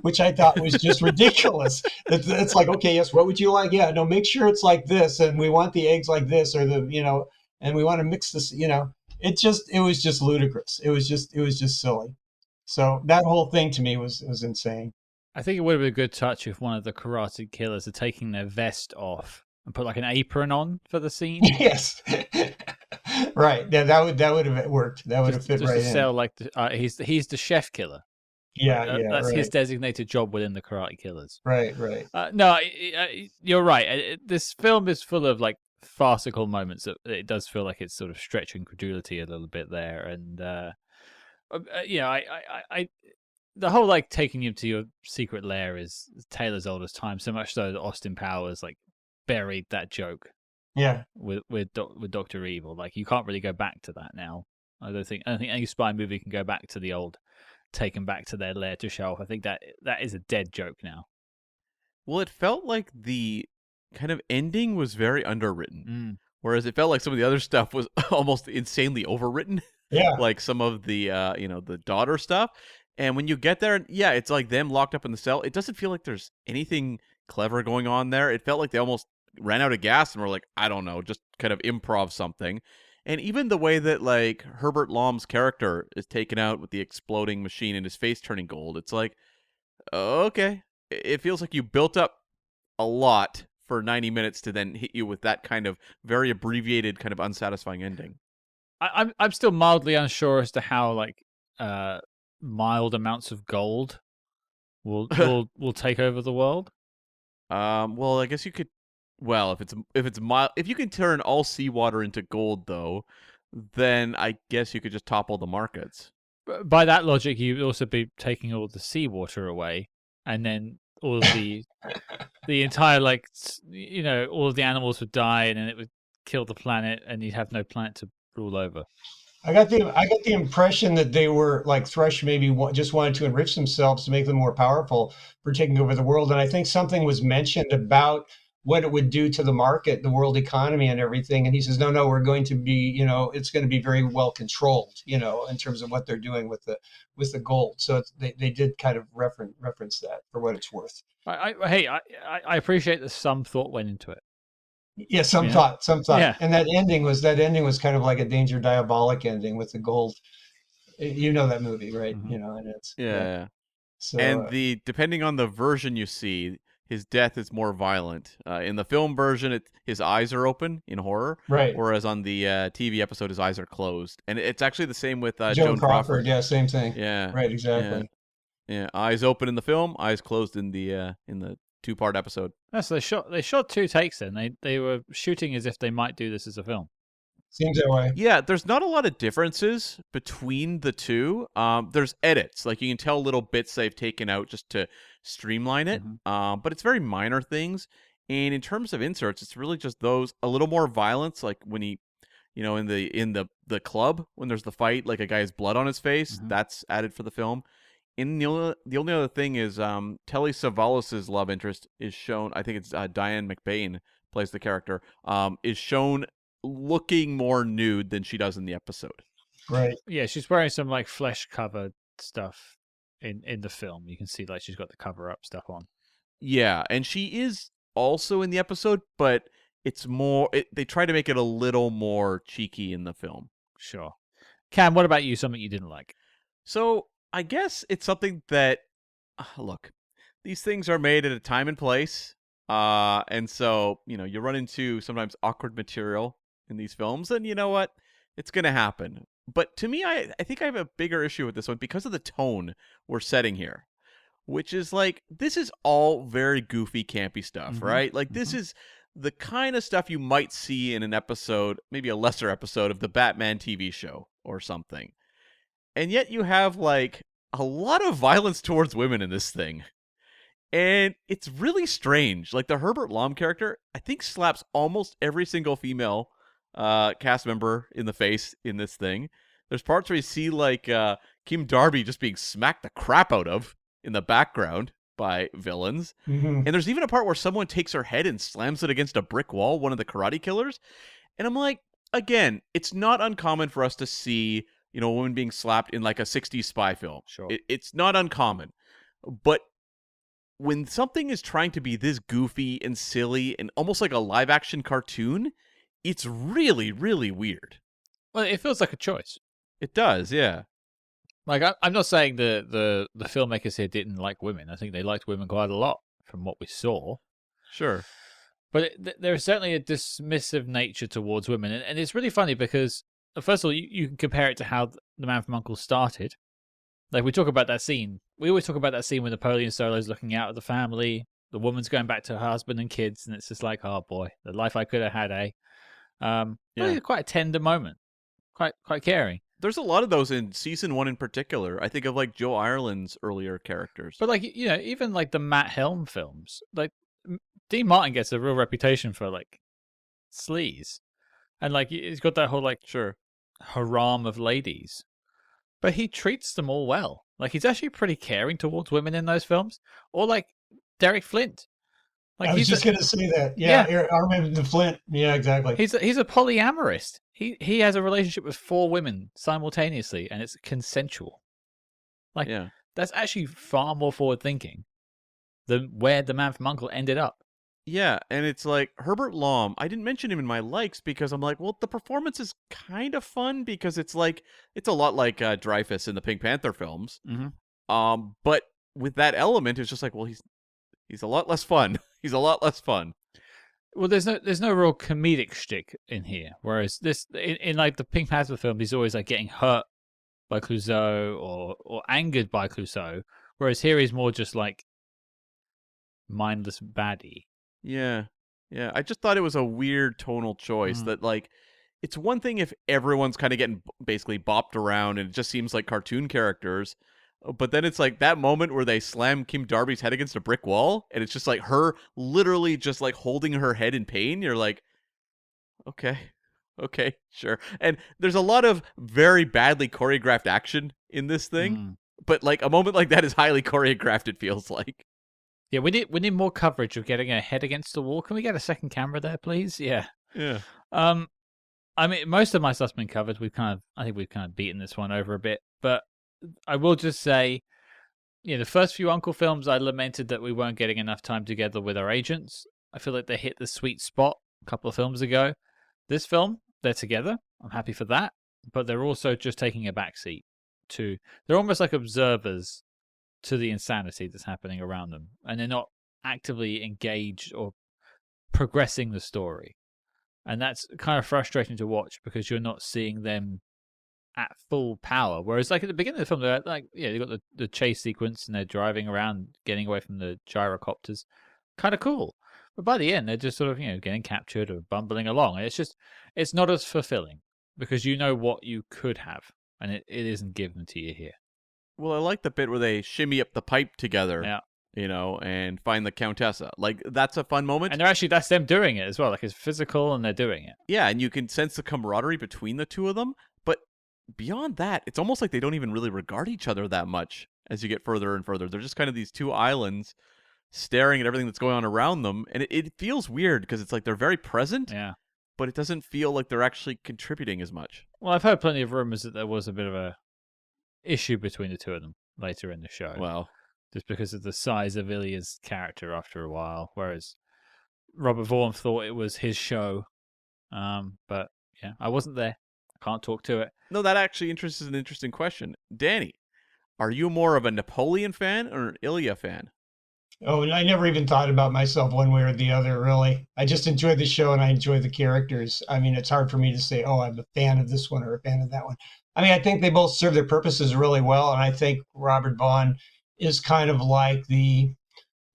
which I thought was just ridiculous. It's like, okay, yes, what would you like? Yeah, no, make sure it's like this, and we want the eggs like this, or and we want to mix this, it was just ludicrous. It was just silly. So that whole thing to me was insane. I think it would have been a good touch if one of the Karate Killers are taking their vest off and put like an apron on for the scene. Yes. Right. Yeah, that would have worked. That would have fit just right to in. sell like he's the chef killer. Yeah, that's right. his designated job within the Karate Killers. Right. No, you're right. This film is full of like farcical moments. It does feel like it's sort of stretching credulity a little bit there, and The whole like taking you to your secret lair is Taylor's oldest time. So much so that Austin Powers like buried that joke. Yeah, with Dr. Evil. Like you can't really go back to that now. I don't think any spy movie can go back to the old, take them back to their lair to show off. I think that is a dead joke now. Well, it felt like the kind of ending was very underwritten, whereas it felt like some of the other stuff was almost insanely overwritten. yeah. Like some of the the daughter stuff. And when you get there, yeah, it's like them locked up in the cell. It doesn't feel like there's anything clever going on there. It felt like they almost ran out of gas and were like, I don't know, just kind of improv something. And even the way that like Herbert Lom's character is taken out with the exploding machine and his face turning gold, it's like, okay. It feels like you built up a lot for 90 minutes to then hit you with that kind of very abbreviated, kind of unsatisfying ending. I'm still mildly unsure as to how like mild amounts of gold will take over the world. Well, I guess you could. Well, if it's mild, if you can turn all seawater into gold, though, then I guess you could just topple the markets. By that logic, you'd also be taking all the seawater away, and then all of the entire like all of the animals would die, and then it would kill the planet, and you'd have no planet to rule over. I got the impression that they were like Thresh maybe just wanted to enrich themselves to make them more powerful for taking over the world. And I think something was mentioned about what it would do to the market, the world economy and everything. And he says, no, we're going to be, it's going to be very well controlled, in terms of what they're doing with the gold. So they did kind of reference that for what it's worth. I appreciate that some thought went into it. Yeah, some thought. Yeah. And that ending was kind of like a Danger Diabolic ending with the gold. You know that movie, right? Mm-hmm. And it's yeah. So, and depending on the version you see, his death is more violent. In the film version, his eyes are open in horror, right? Whereas on the TV episode, his eyes are closed, and it's actually the same with Joan Crawford. Yeah, same thing. Yeah, right, exactly. Yeah, eyes open in the film, eyes closed in the 2-part episode. So they shot 2 takes. Then they were shooting as if they might do this as a film. Seems that way. Yeah, there's not a lot of differences between the two. There's edits, like you can tell little bits they've taken out just to streamline it. But it's very minor things. And in terms of inserts, it's really just those a little more violence, like when he, in the club when there's the fight, like a guy has blood on his face. That's added for the film. And the only other thing is Telly Savalas' love interest is shown. I think it's Diane McBain plays the character. Is shown looking more nude than she does in the episode. Right. Yeah, she's wearing some like flesh covered stuff in the film. You can see like she's got the cover up stuff on. Yeah, and she is also in the episode, but it's more. They try to make it a little more cheeky in the film. Sure. Cam, what about you? Something you didn't like? So I guess it's something that look, these things are made at a time and place, and so you run into sometimes awkward material in these films, and you know what? It's going to happen. But to me, I think I have a bigger issue with this one because of the tone we're setting here, which is like, this is all very goofy, campy stuff, right? Like, this is the kind of stuff you might see in an episode, maybe a lesser episode of the Batman TV show or something. And yet you have, like, a lot of violence towards women in this thing. And it's really strange. Like, the Herbert Lom character, I think, slaps almost every single female cast member in the face in this thing. There's parts where you see like Kim Darby just being smacked the crap out of in the background by villains. And there's even a part where someone takes her head and slams it against a brick wall, one of the karate killers. And I'm like, again, it's not uncommon for us to see, a woman being slapped in like a 60s spy film. Sure. It's not uncommon. But when something is trying to be this goofy and silly and almost like a live action cartoon, it's really, really weird. Well, it feels like a choice. It does, yeah. Like, I'm not saying the filmmakers here didn't like women. I think they liked women quite a lot from what we saw. Sure. But there is certainly a dismissive nature towards women. And it's really funny because, first of all, you can compare it to how The Man from U.N.C.L.E. started. Like, we talk about that scene. We always talk about that scene when Napoleon Solo's looking out at the family. The woman's going back to her husband and kids. And it's just like, oh, boy, the life I could have had, eh? Really quite a tender moment, quite caring. There's a lot of those in season 1 in particular. I think of like Joe Ireland's earlier characters. But like, you know, even like the Matt Helm films, like Dean Martin gets a real reputation for like sleaze, and like he's got that whole like Sure. harem of ladies, but he treats them all well. Like he's actually pretty caring towards women in those films, or like Derek Flint. Like I was just going to say that. Yeah, Armin the Flint. Yeah, exactly. He's a polyamorist. He has a relationship with 4 women simultaneously, and it's consensual. Like that's actually far more forward thinking than where the Man from U.N.C.L.E. ended up. Yeah, and it's like Herbert Lom. I didn't mention him in my likes because I'm like, well, the performance is kind of fun because it's a lot like Dreyfuss in the Pink Panther films. Mm-hmm. But with that element, it's just like, well, he's a lot less fun. He's a lot less fun. Well, there's no real comedic shtick in here. Whereas this in like the Pink Panther film, he's always like getting hurt by Clouseau or angered by Clouseau. Whereas here he's more just like mindless baddie. Yeah. I just thought it was a weird tonal choice that like, it's one thing if everyone's kind of getting basically bopped around and it just seems like cartoon characters. But then it's like that moment where they slam Kim Darby's head against a brick wall, and it's just like her literally just like holding her head in pain. You're like, okay, sure. And there's a lot of very badly choreographed action in this thing, but like a moment like that is highly choreographed, it feels like. Yeah, we need more coverage of getting her head against the wall. Can we get a second camera there, please? Yeah. I mean, most of my stuff's been covered. I think we've kind of beaten this one over a bit, but I will just say, you know, the first few U.N.C.L.E. films, I lamented that we weren't getting enough time together with our agents. I feel like they hit the sweet spot a couple of films ago. This film, they're together. I'm happy for that. But they're also just taking a backseat to... They're almost like observers to the insanity that's happening around them. And they're not actively engaged or progressing the story. And that's kind of frustrating to watch because you're not seeing them at full power. Whereas like at the beginning of the film, they're like, yeah, they got the chase sequence and they're driving around, getting away from the gyrocopters. Kind of cool. But by the end, they're just sort of, you know, getting captured or bumbling along. And it's not as fulfilling because you know what you could have and it isn't given to you here. Well, I like the bit where they shimmy up the pipe together. Yeah. You know, and find the Countessa. Like, that's a fun moment. And that's them doing it as well. Like, it's physical and they're doing it. Yeah, and you can sense the camaraderie between the two of them. But beyond that, it's almost like they don't even really regard each other that much as you get further and further. They're just kind of these two islands staring at everything that's going on around them. And it feels weird because it's like they're very present. Yeah. But it doesn't feel like they're actually contributing as much. Well, I've heard plenty of rumors that there was a bit of a issue between the two of them later in the show. Well, just because of the size of Ilya's character after a while, whereas Robert Vaughn thought it was his show. But yeah, I wasn't there. I can't talk to it. No, that actually is an interesting question. Danny, are you more of a Napoleon fan or an Ilya fan? Oh, I never even thought about myself one way or the other, really. I just enjoy the show and I enjoy the characters. I mean, it's hard for me to say, oh, I'm a fan of this one or a fan of that one. I mean, I think they both serve their purposes really well. And I think Robert Vaughn is kind of like the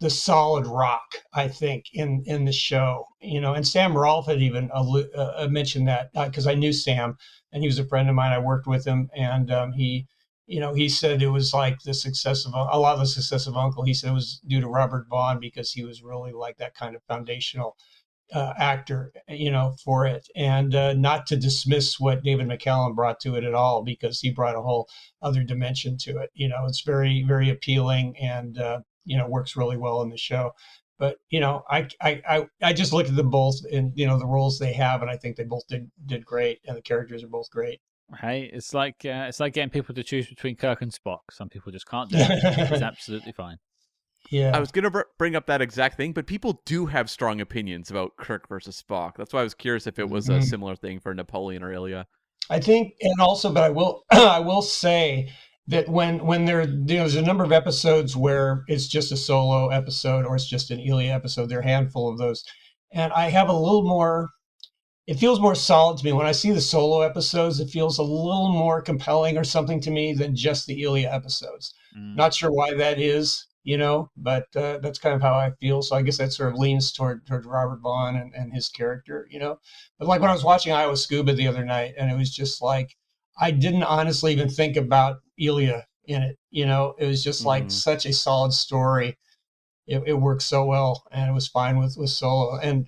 solid rock, I think, in the show, you know. And Sam Rolfe had even mentioned that because I knew Sam and he was a friend of mine. I worked with him, and he said it was like a lot of the success of U.N.C.L.E. He said it was due to Robert Vaughn because he was really like that kind of foundational actor, you know, for it. And not to dismiss what David McCallum brought to it at all, because he brought a whole other dimension to it. You know, it's very, very appealing and, you know, works really well in the show. But, you know, I just looked at them both and, you know, the roles they have, and I think they both did great, and the characters are both great. Hey, it's like getting people to choose between Kirk and Spock. Some people just can't do it. It's absolutely fine. Yeah, I was going to bring up that exact thing, but people do have strong opinions about Kirk versus Spock. That's why I was curious if it was a similar thing for Napoleon or Ilya. I think, and also, but I will say that when there's a number of episodes where it's just a solo episode or it's just an Ilya episode. There are a handful of those, and I have a little more. It feels more solid to me when I see the solo episodes. It feels a little more compelling or something to me than just the Ilya episodes. Not sure why that is, you know, but that's kind of how I feel. So I guess that sort of leans toward Robert Vaughn and his character, you know. But like when I was watching Iowa Scuba the other night, and it was just like, I didn't honestly even think about Elia in it. It was just like such a solid story. It worked so well, and it was fine with Solo. And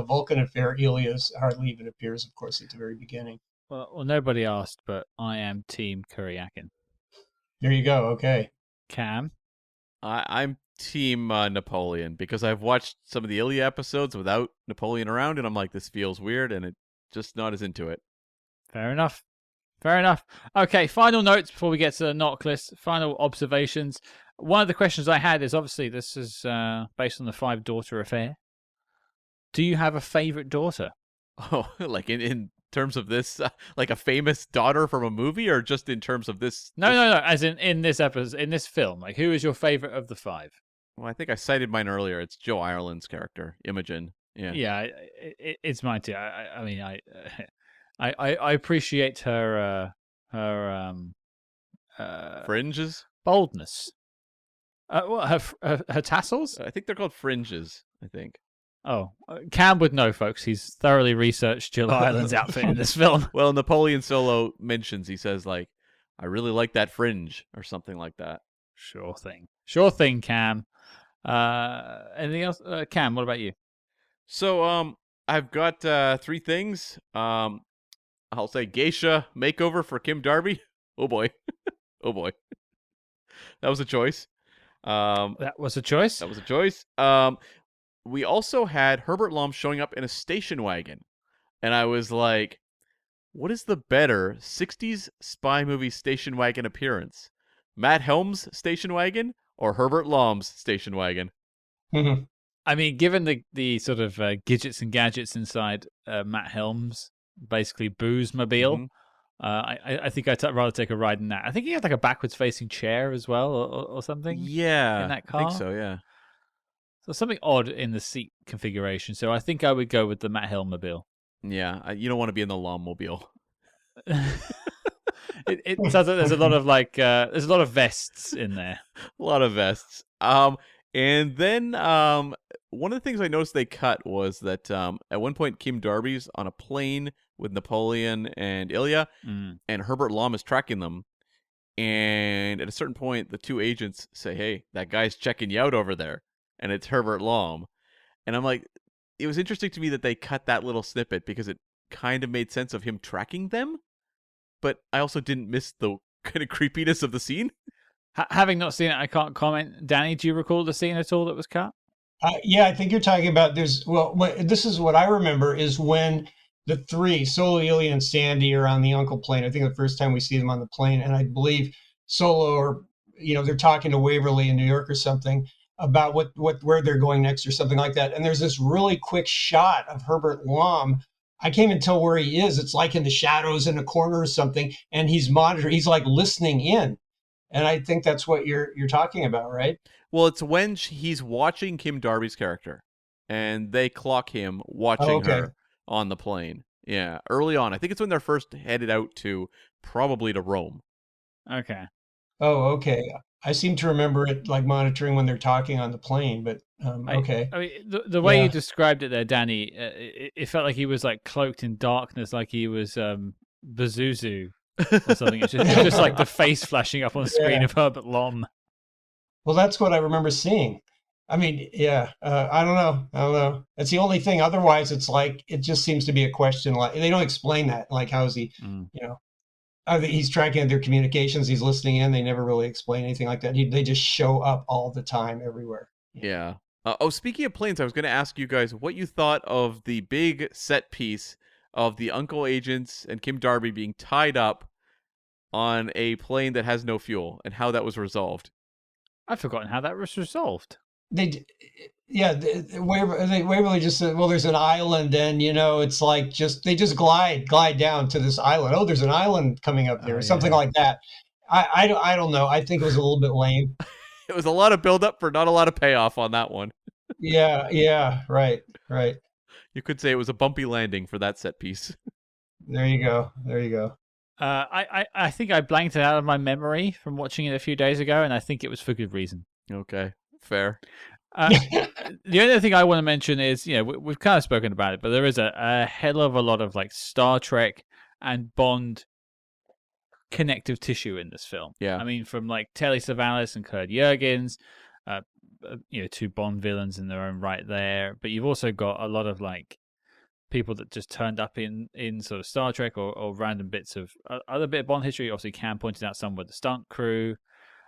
Vulcan Affair, Elia's hardly even appears, of course, at the very beginning. Well, nobody asked, but I am Team Kuryakin. There you go. Okay. Cam? I'm Team Napoleon, because I've watched some of the Ilya episodes without Napoleon around, and I'm like, this feels weird, and it just not as into it. Fair enough. Okay, final notes before we get to the knock list. Final observations. One of the questions I had is, obviously, this is based on the 5-daughter affair. Do you have a favorite daughter? Oh, like in terms of this, like a famous daughter from a movie, or just in terms of this? No. As in this episode, in this film, like, who is your favorite of the 5? Well, I think I cited mine earlier. It's Joe Ireland's character, Imogen. Yeah, it's mine too. I mean, I appreciate her fringes, boldness. What, her tassels? I think they're called fringes. I think. Oh, Cam would know, folks. He's thoroughly researched Jill Ireland's outfit in this film. Well, Napoleon Solo mentions, he says, like, I really like that fringe, or something like that. Sure thing, Cam. Anything else? Cam, what about you? So, I've got 3 things. I'll say geisha makeover for Kim Darby. Oh boy. Oh boy. That was a choice. That was a choice. We also had Herbert Lom showing up in a station wagon. And I was like, what is the better 60s spy movie station wagon appearance? Matt Helm's station wagon or Herbert Lom's station wagon? I mean, given the sort of gadgets and gadgets inside Matt Helm's basically booze mobile, I think I'd rather take a ride in that. I think he had like a backwards facing chair as well, or something. Yeah, in that car. I think so. Yeah. So something odd in the seat configuration. So I think I would go with the Matt Helm mobile. Yeah, you don't want to be in the Lom mobile. It sounds like there's a lot of there's a lot of vests in there. A lot of vests. And then one of the things I noticed they cut was that at one point Kim Darby's on a plane with Napoleon and Ilya, and Herbert Lom is tracking them. And at a certain point, the 2 agents say, "Hey, that guy's checking you out over there," and it's Herbert Lom. And I'm like, it was interesting to me that they cut that little snippet because it kind of made sense of him tracking them, but I also didn't miss the kind of creepiness of the scene. Having not seen it, I can't comment. Danny, do you recall the scene at all that was cut? Yeah, I think you're talking about this is what I remember is when the 3, Solo, Ilya, and Sandy, are on the U.N.C.L.E. plane. I think the first time we see them on the plane, and I believe Solo, or they're talking to Waverly in New York or something about where they're going next or something like that. And there's this really quick shot of Herbert Lom. I can't even tell where he is. It's like in the shadows in a corner or something, and he's monitoring. He's like listening in. And I think that's what you're talking about, right? Well, it's when he's watching Kim Darby's character, and they clock him watching her on the plane. Yeah, early on. I think it's when they're first headed out probably to Rome. Okay. Oh, okay. I seem to remember it like monitoring when they're talking on the plane, but okay. I mean, the way you described it there, Danny, it felt like he was like cloaked in darkness, like he was Pazuzu or something. It's just like the face flashing up on the screen of Herbert Lom. Well, that's what I remember seeing. I mean, yeah, I don't know. That's the only thing. Otherwise, it's like, it just seems to be a question. Like, they don't explain that. Like, how is he, he's tracking their communications. He's listening in. They never really explain anything like that. They just show up all the time, everywhere. Yeah. Speaking of planes, I was going to ask you guys what you thought of the big set piece of the U.N.C.L.E. agents and Kim Darby being tied up on a plane that has no fuel, and how that was resolved. I've forgotten how that was resolved. Waverly just said, well, there's an island, and it's like they just glide down to this island. Oh, there's an island coming up there, or something like that. I don't know. I think it was a little bit lame. It was a lot of build up for not a lot of payoff on that one. Yeah, right. You could say it was a bumpy landing for that set piece. There you go. I think I blanked it out of my memory from watching it a few days ago, and I think it was for good reason. Okay, fair. The other thing I want to mention is, we've kind of spoken about it, but there is a hell of a lot of like Star Trek and Bond connective tissue in this film. Yeah. I mean, from like Telly Savalas and Curd Jürgens, two Bond villains in their own right there. But you've also got a lot of like people that just turned up in sort of Star Trek or random bits of other bit of Bond history. Obviously, Cam pointed out some with the stunt crew.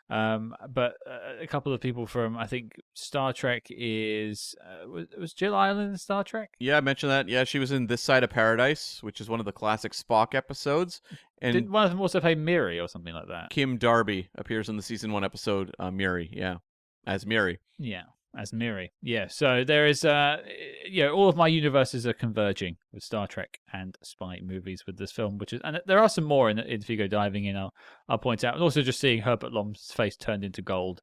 But a couple of people from, I think, Star Trek was Jill Island in Star Trek? Yeah, I mentioned that. Yeah, she was in This Side of Paradise, which is one of the classic Spock episodes. And Did one of them also play Miri or something like that? Kim Darby appears in the season 1 episode, Miri, as Miri. Yeah, as Miri. Yeah, so there is, all of my universes are converging with Star Trek and spy movies with this film, and there are some more in if you go diving in, I'll point out. And also just seeing Herbert Lom's face turned into gold.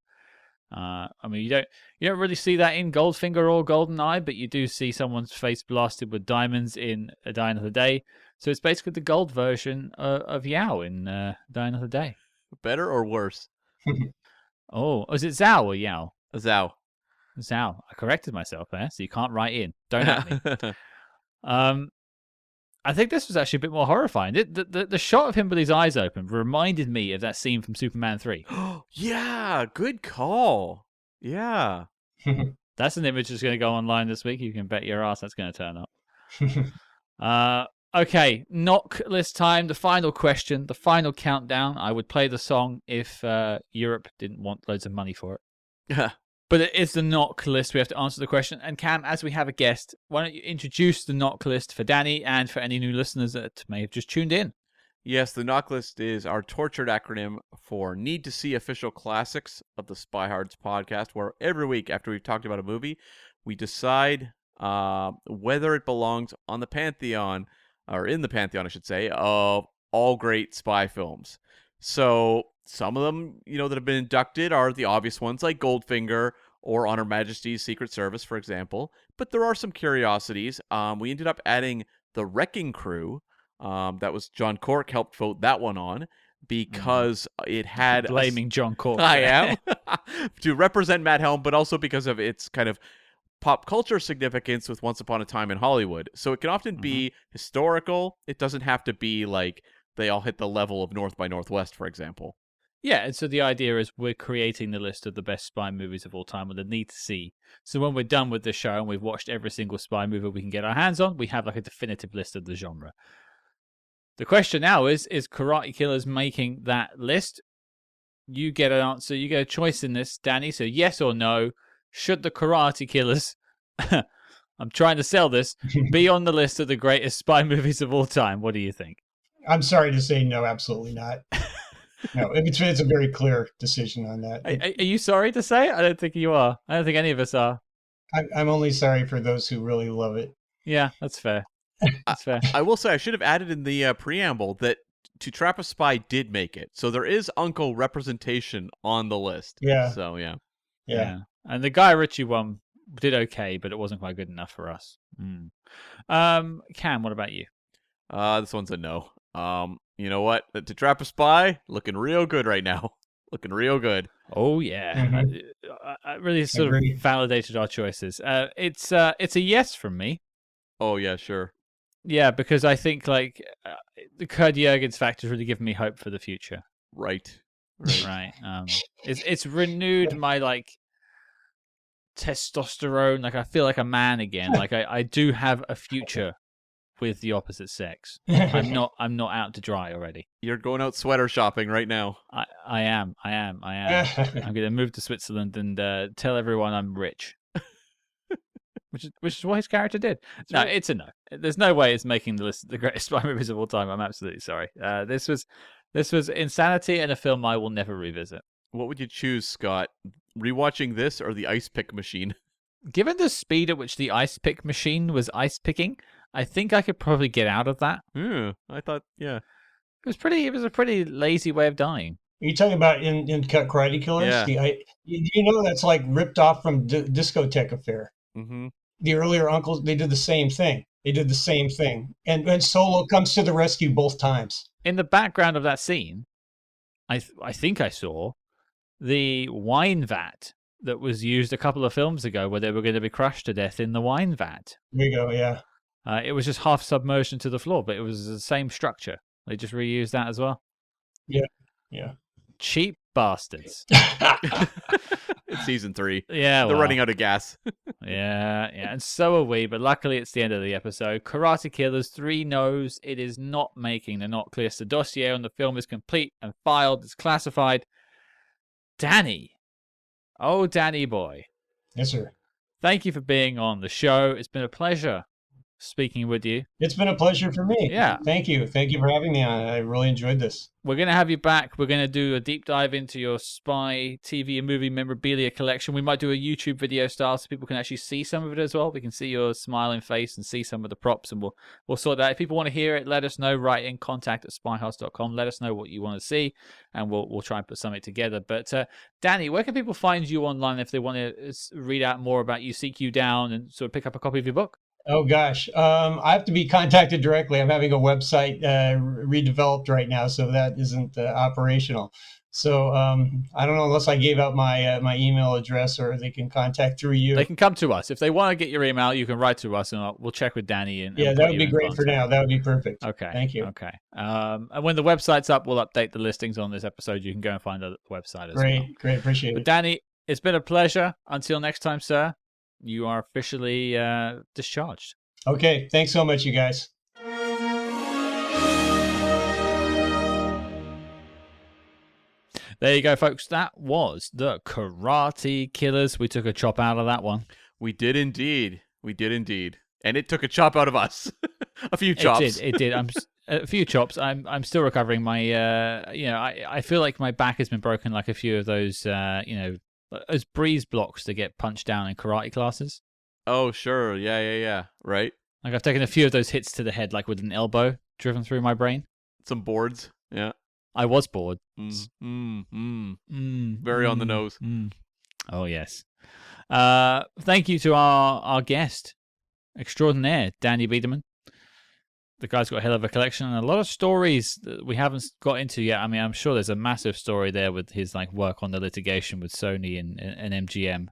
I mean, you don't really see that in Goldfinger or GoldenEye, but you do see someone's face blasted with diamonds in A Die Another Day. So it's basically the gold version of Yao in Die Another Day. Better or worse? Is it Zhao or Yao? Zhao. Zhao. I corrected myself there, so you can't write in. Don't at me. I think this was actually a bit more horrifying. The shot of him with his eyes open reminded me of that scene from Superman 3. Yeah, good call. Yeah. That's an image that's going to go online this week. You can bet your ass that's going to turn up. Okay, knock list time. The final question, the final countdown. I would play the song if Europe didn't want loads of money for it. Yeah. But it is the knock list. We have to answer the question. And Cam, as we have a guest, why don't you introduce the knock list for Danny and for any new listeners that may have just tuned in? Yes, the knock list is our tortured acronym for Need to See Official Classics of the Spyhards podcast, where every week after we've talked about a movie, we decide whether it belongs on the pantheon, or in the pantheon, I should say, of all great spy films. So some of them, that have been inducted are the obvious ones like Goldfinger or On Her Majesty's Secret Service, for example. But there are some curiosities. We ended up adding The Wrecking Crew. That was John Cork helped vote that one on because it had... Blaming John Cork. I am. To represent Matt Helm, but also because of its kind of pop culture significance with Once Upon a Time in Hollywood. So it can often be historical. It doesn't have to be like they all hit the level of North by Northwest, for example. Yeah, and so the idea is we're creating the list of the best spy movies of all time with a need to see. So when we're done with the show and we've watched every single spy movie we can get our hands on, we have like a definitive list of the genre. The question now is Karate Killers making that list? You get an answer, you get a choice in this, Danny. So yes or no, should the Karate Killers, I'm trying to sell this, be on the list of the greatest spy movies of all time? What do you think? I'm sorry to say no, absolutely not. No, it's a very clear decision on that. Are you sorry to say? I don't think you are. I don't think any of us are. I'm only sorry for those who really love it. Yeah, that's fair. That's fair. I will say I should have added in the preamble that To Trap a Spy did make it. So there is Uncle representation on the list. Yeah. So, Yeah. And the Guy Ritchie one did okay, but it wasn't quite good enough for us. Cam, what about you? This one's a no. You know what? To Trap a Spy, looking real good right now. Looking real good. Oh yeah, I really sort of validated our choices. It's a yes from me. Oh yeah, sure. Yeah, because I think like the Curd Jürgens factor has really given me hope for the future. Right. Right. It's renewed my like testosterone. Like I feel like a man again. Like I do have a future with the opposite sex. I'm not out to dry already. You're going out sweater shopping right now. I am. I'm going to move to Switzerland and tell everyone I'm rich. Which is what his character did. No, it's a no. There's no way it's making the list of the greatest spy movies of all time. I'm absolutely sorry. This was insanity and a film I will never revisit. What would you choose, Scott? Rewatching this or the ice pick machine? Given the speed at which the ice pick machine was ice picking, I think I could probably get out of that. I thought, yeah. It was a pretty lazy way of dying. Are you talking about in Karate Killers? Yeah. You know that's like ripped off from Discotheque Affair. Mm-hmm. The earlier uncles, they did the same thing. And Solo comes to the rescue both times. In the background of that scene, I think I saw the wine vat that was used a couple of films ago where they were going to be crushed to death in the wine vat. There you go, yeah. It was just half submerged into the floor, but it was the same structure. They just reused that as well. Yeah. Cheap bastards. It's season 3. Yeah, They're running out of gas. Yeah, and so are we, but luckily it's the end of the episode. Karate Killers 3 knows it is not making the not clear. The dossier on the film is complete and filed. It's classified. Danny. Oh, Danny boy. Yes, sir. Thank you for being on the show. It's been a pleasure speaking with you. It's been a pleasure for me. Yeah. Thank you. Thank you for having me on. I really enjoyed this. We're going to have you back. We're going to do a deep dive into your spy TV and movie memorabilia collection. We might do a YouTube video style so people can actually see some of it as well. We can see your smiling face and see some of the props, and we'll sort that. If people want to hear it, let us know. Write in contact@spyhards.com. Let us know what you want to see, and we'll try and put something together. But Danny, where can people find you online if they want to read out more about you, seek you down, and sort of pick up a copy of your book? Oh, gosh. I have to be contacted directly. I'm having a website redeveloped right now, so that isn't operational. So I don't know, unless I gave out my email address, or they can contact through you. They can come to us. If they want to get your email, you can write to us, and we'll check with Danny. Yeah, that would be great for now. That would be perfect. Okay. Thank you. Okay. And when the website's up, we'll update the listings on this episode. You can go and find the website as well. Great. Appreciate But it. Danny, it's been a pleasure. Until next time, sir, you are officially discharged. Okay. Thanks so much, you guys. There you go, folks. That was the Karate Killers. We took a chop out of that one. We did indeed. And it took a chop out of us. A few chops. It did. A few chops. I'm still recovering. My I feel like my back has been broken like a few of those those breeze blocks that get punched down in karate classes. Oh, sure. Yeah. Right. Like I've taken a few of those hits to the head, like with an elbow driven through my brain. Some boards. Yeah. I was bored. Very on the nose. Oh, yes. Thank you to our guest extraordinaire, Danny Biederman. The guy's got a hell of a collection and a lot of stories that we haven't got into yet. I mean, I'm sure there's a massive story there with his work on the litigation with Sony and MGM.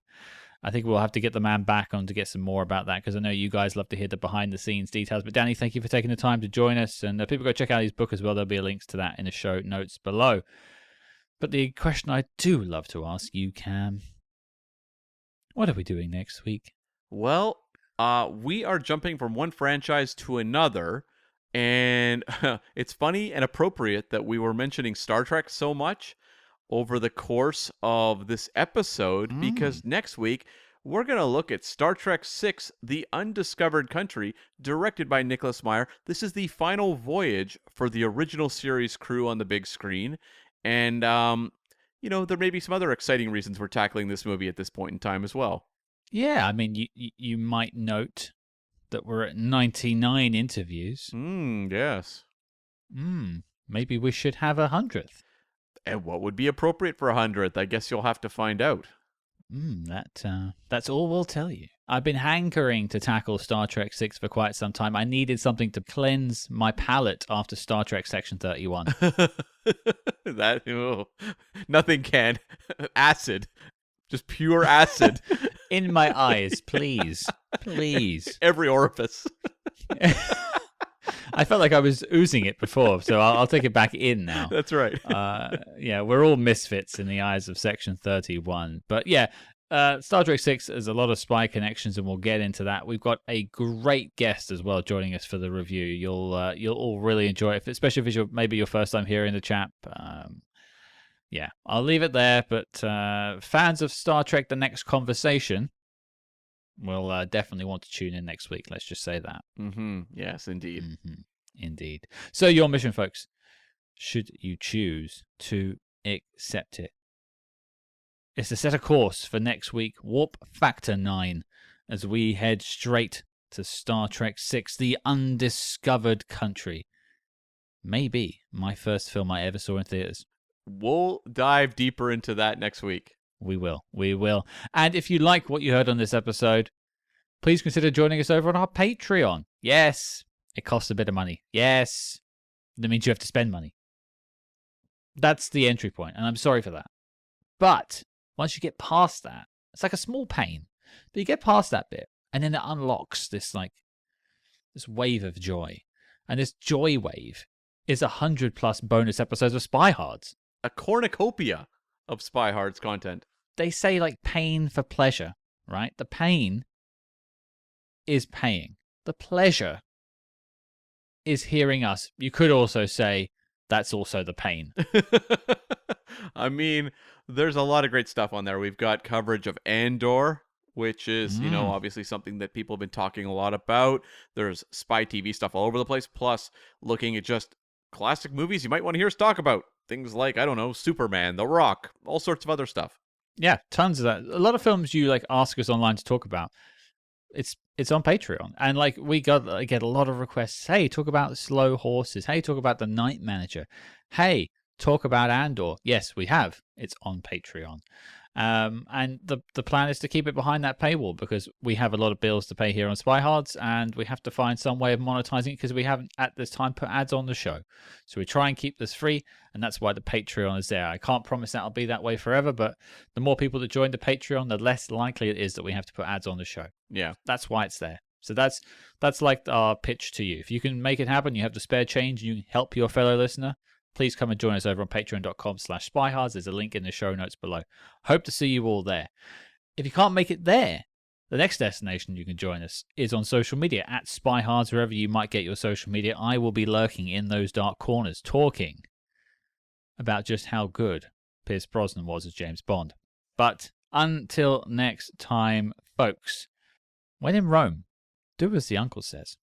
I think we'll have to get the man back on to get some more about that, because I know you guys love to hear the behind-the-scenes details. But Danny, thank you for taking the time to join us. And people go check out his book as well. There'll be links to that in the show notes below. But the question I do love to ask you, Cam, what are we doing next week? Well, we are jumping from one franchise to another. And it's funny and appropriate that we were mentioning Star Trek so much over the course of this episode, because next week we're going to look at Star Trek VI, The Undiscovered Country, directed by Nicholas Meyer. This is the final voyage for the original series crew on the big screen. And, there may be some other exciting reasons we're tackling this movie at this point in time as well. Yeah, I mean, you might note that we're at 99 interviews. Yes. Maybe we should have 100th. And what would be appropriate for 100th? I guess you'll have to find out. That's all we'll tell you. I've been hankering to tackle Star Trek 6 for quite some time. I needed something to cleanse my palate after Star Trek Section 31. Nothing can. Acid. Just pure acid. In my eyes, please. Please. Every orifice. I felt like I was oozing it before, so I'll take it back in now. That's right. We're all misfits in the eyes of Section 31. But yeah, Star Trek 6 has a lot of spy connections, and we'll get into that. We've got a great guest as well joining us for the review. You'll all really enjoy it, especially if it's maybe your first time hearing the chap. I'll leave it there. But fans of Star Trek: The Next Conversation will definitely want to tune in next week. Let's just say that. Yes, indeed. Indeed. So your mission, folks, should you choose to accept it, is to set a course for next week, Warp Factor 9, as we head straight to Star Trek 6, The Undiscovered Country. Maybe my first film I ever saw in theaters. We'll dive deeper into that next week. We will. And if you like what you heard on this episode, please consider joining us over on our Patreon. Yes, it costs a bit of money. Yes, that means you have to spend money. That's the entry point, and I'm sorry for that. But once you get past that, it's like a small pain. But you get past that bit, and then it unlocks this wave of joy. And this joy wave is 100+ bonus episodes of Spyhards. A cornucopia of Spyhards content. They say like pain for pleasure, right? The pain is paying. The pleasure is hearing us. You could also say that's also the pain. I mean, there's a lot of great stuff on there. We've got coverage of Andor, which is, obviously something that people have been talking a lot about. There's spy TV stuff all over the place, plus looking at just classic movies you might want to hear us talk about. Things like, I don't know, Superman, The Rock, all sorts of other stuff. Yeah, tons of that. A lot of films you like ask us online to talk about. It's on Patreon, and like we get a lot of requests. Hey, talk about Slow Horses. Hey, talk about The Night Manager. Hey, talk about Andor. Yes, we have. It's on Patreon. And the plan is to keep it behind that paywall because we have a lot of bills to pay here on Spyhards, and we have to find some way of monetizing it because we haven't at this time put ads on the show. So we try and keep this free, and that's why the Patreon is there. I can't promise that'll be that way forever, but the more people that join the Patreon, the less likely it is that we have to put ads on the show. Yeah. That's why it's there. So that's like our pitch to you. If you can make it happen, you have the spare change, and you can help your fellow listener, please come and join us over on patreon.com/Spyhards. There's a link in the show notes below. Hope to see you all there. If you can't make it there, the next destination you can join us is on social media, at Spyhards, wherever you might get your social media. I will be lurking in those dark corners, talking about just how good Pierce Brosnan was as James Bond. But until next time, folks, when in Rome, do as the uncle says.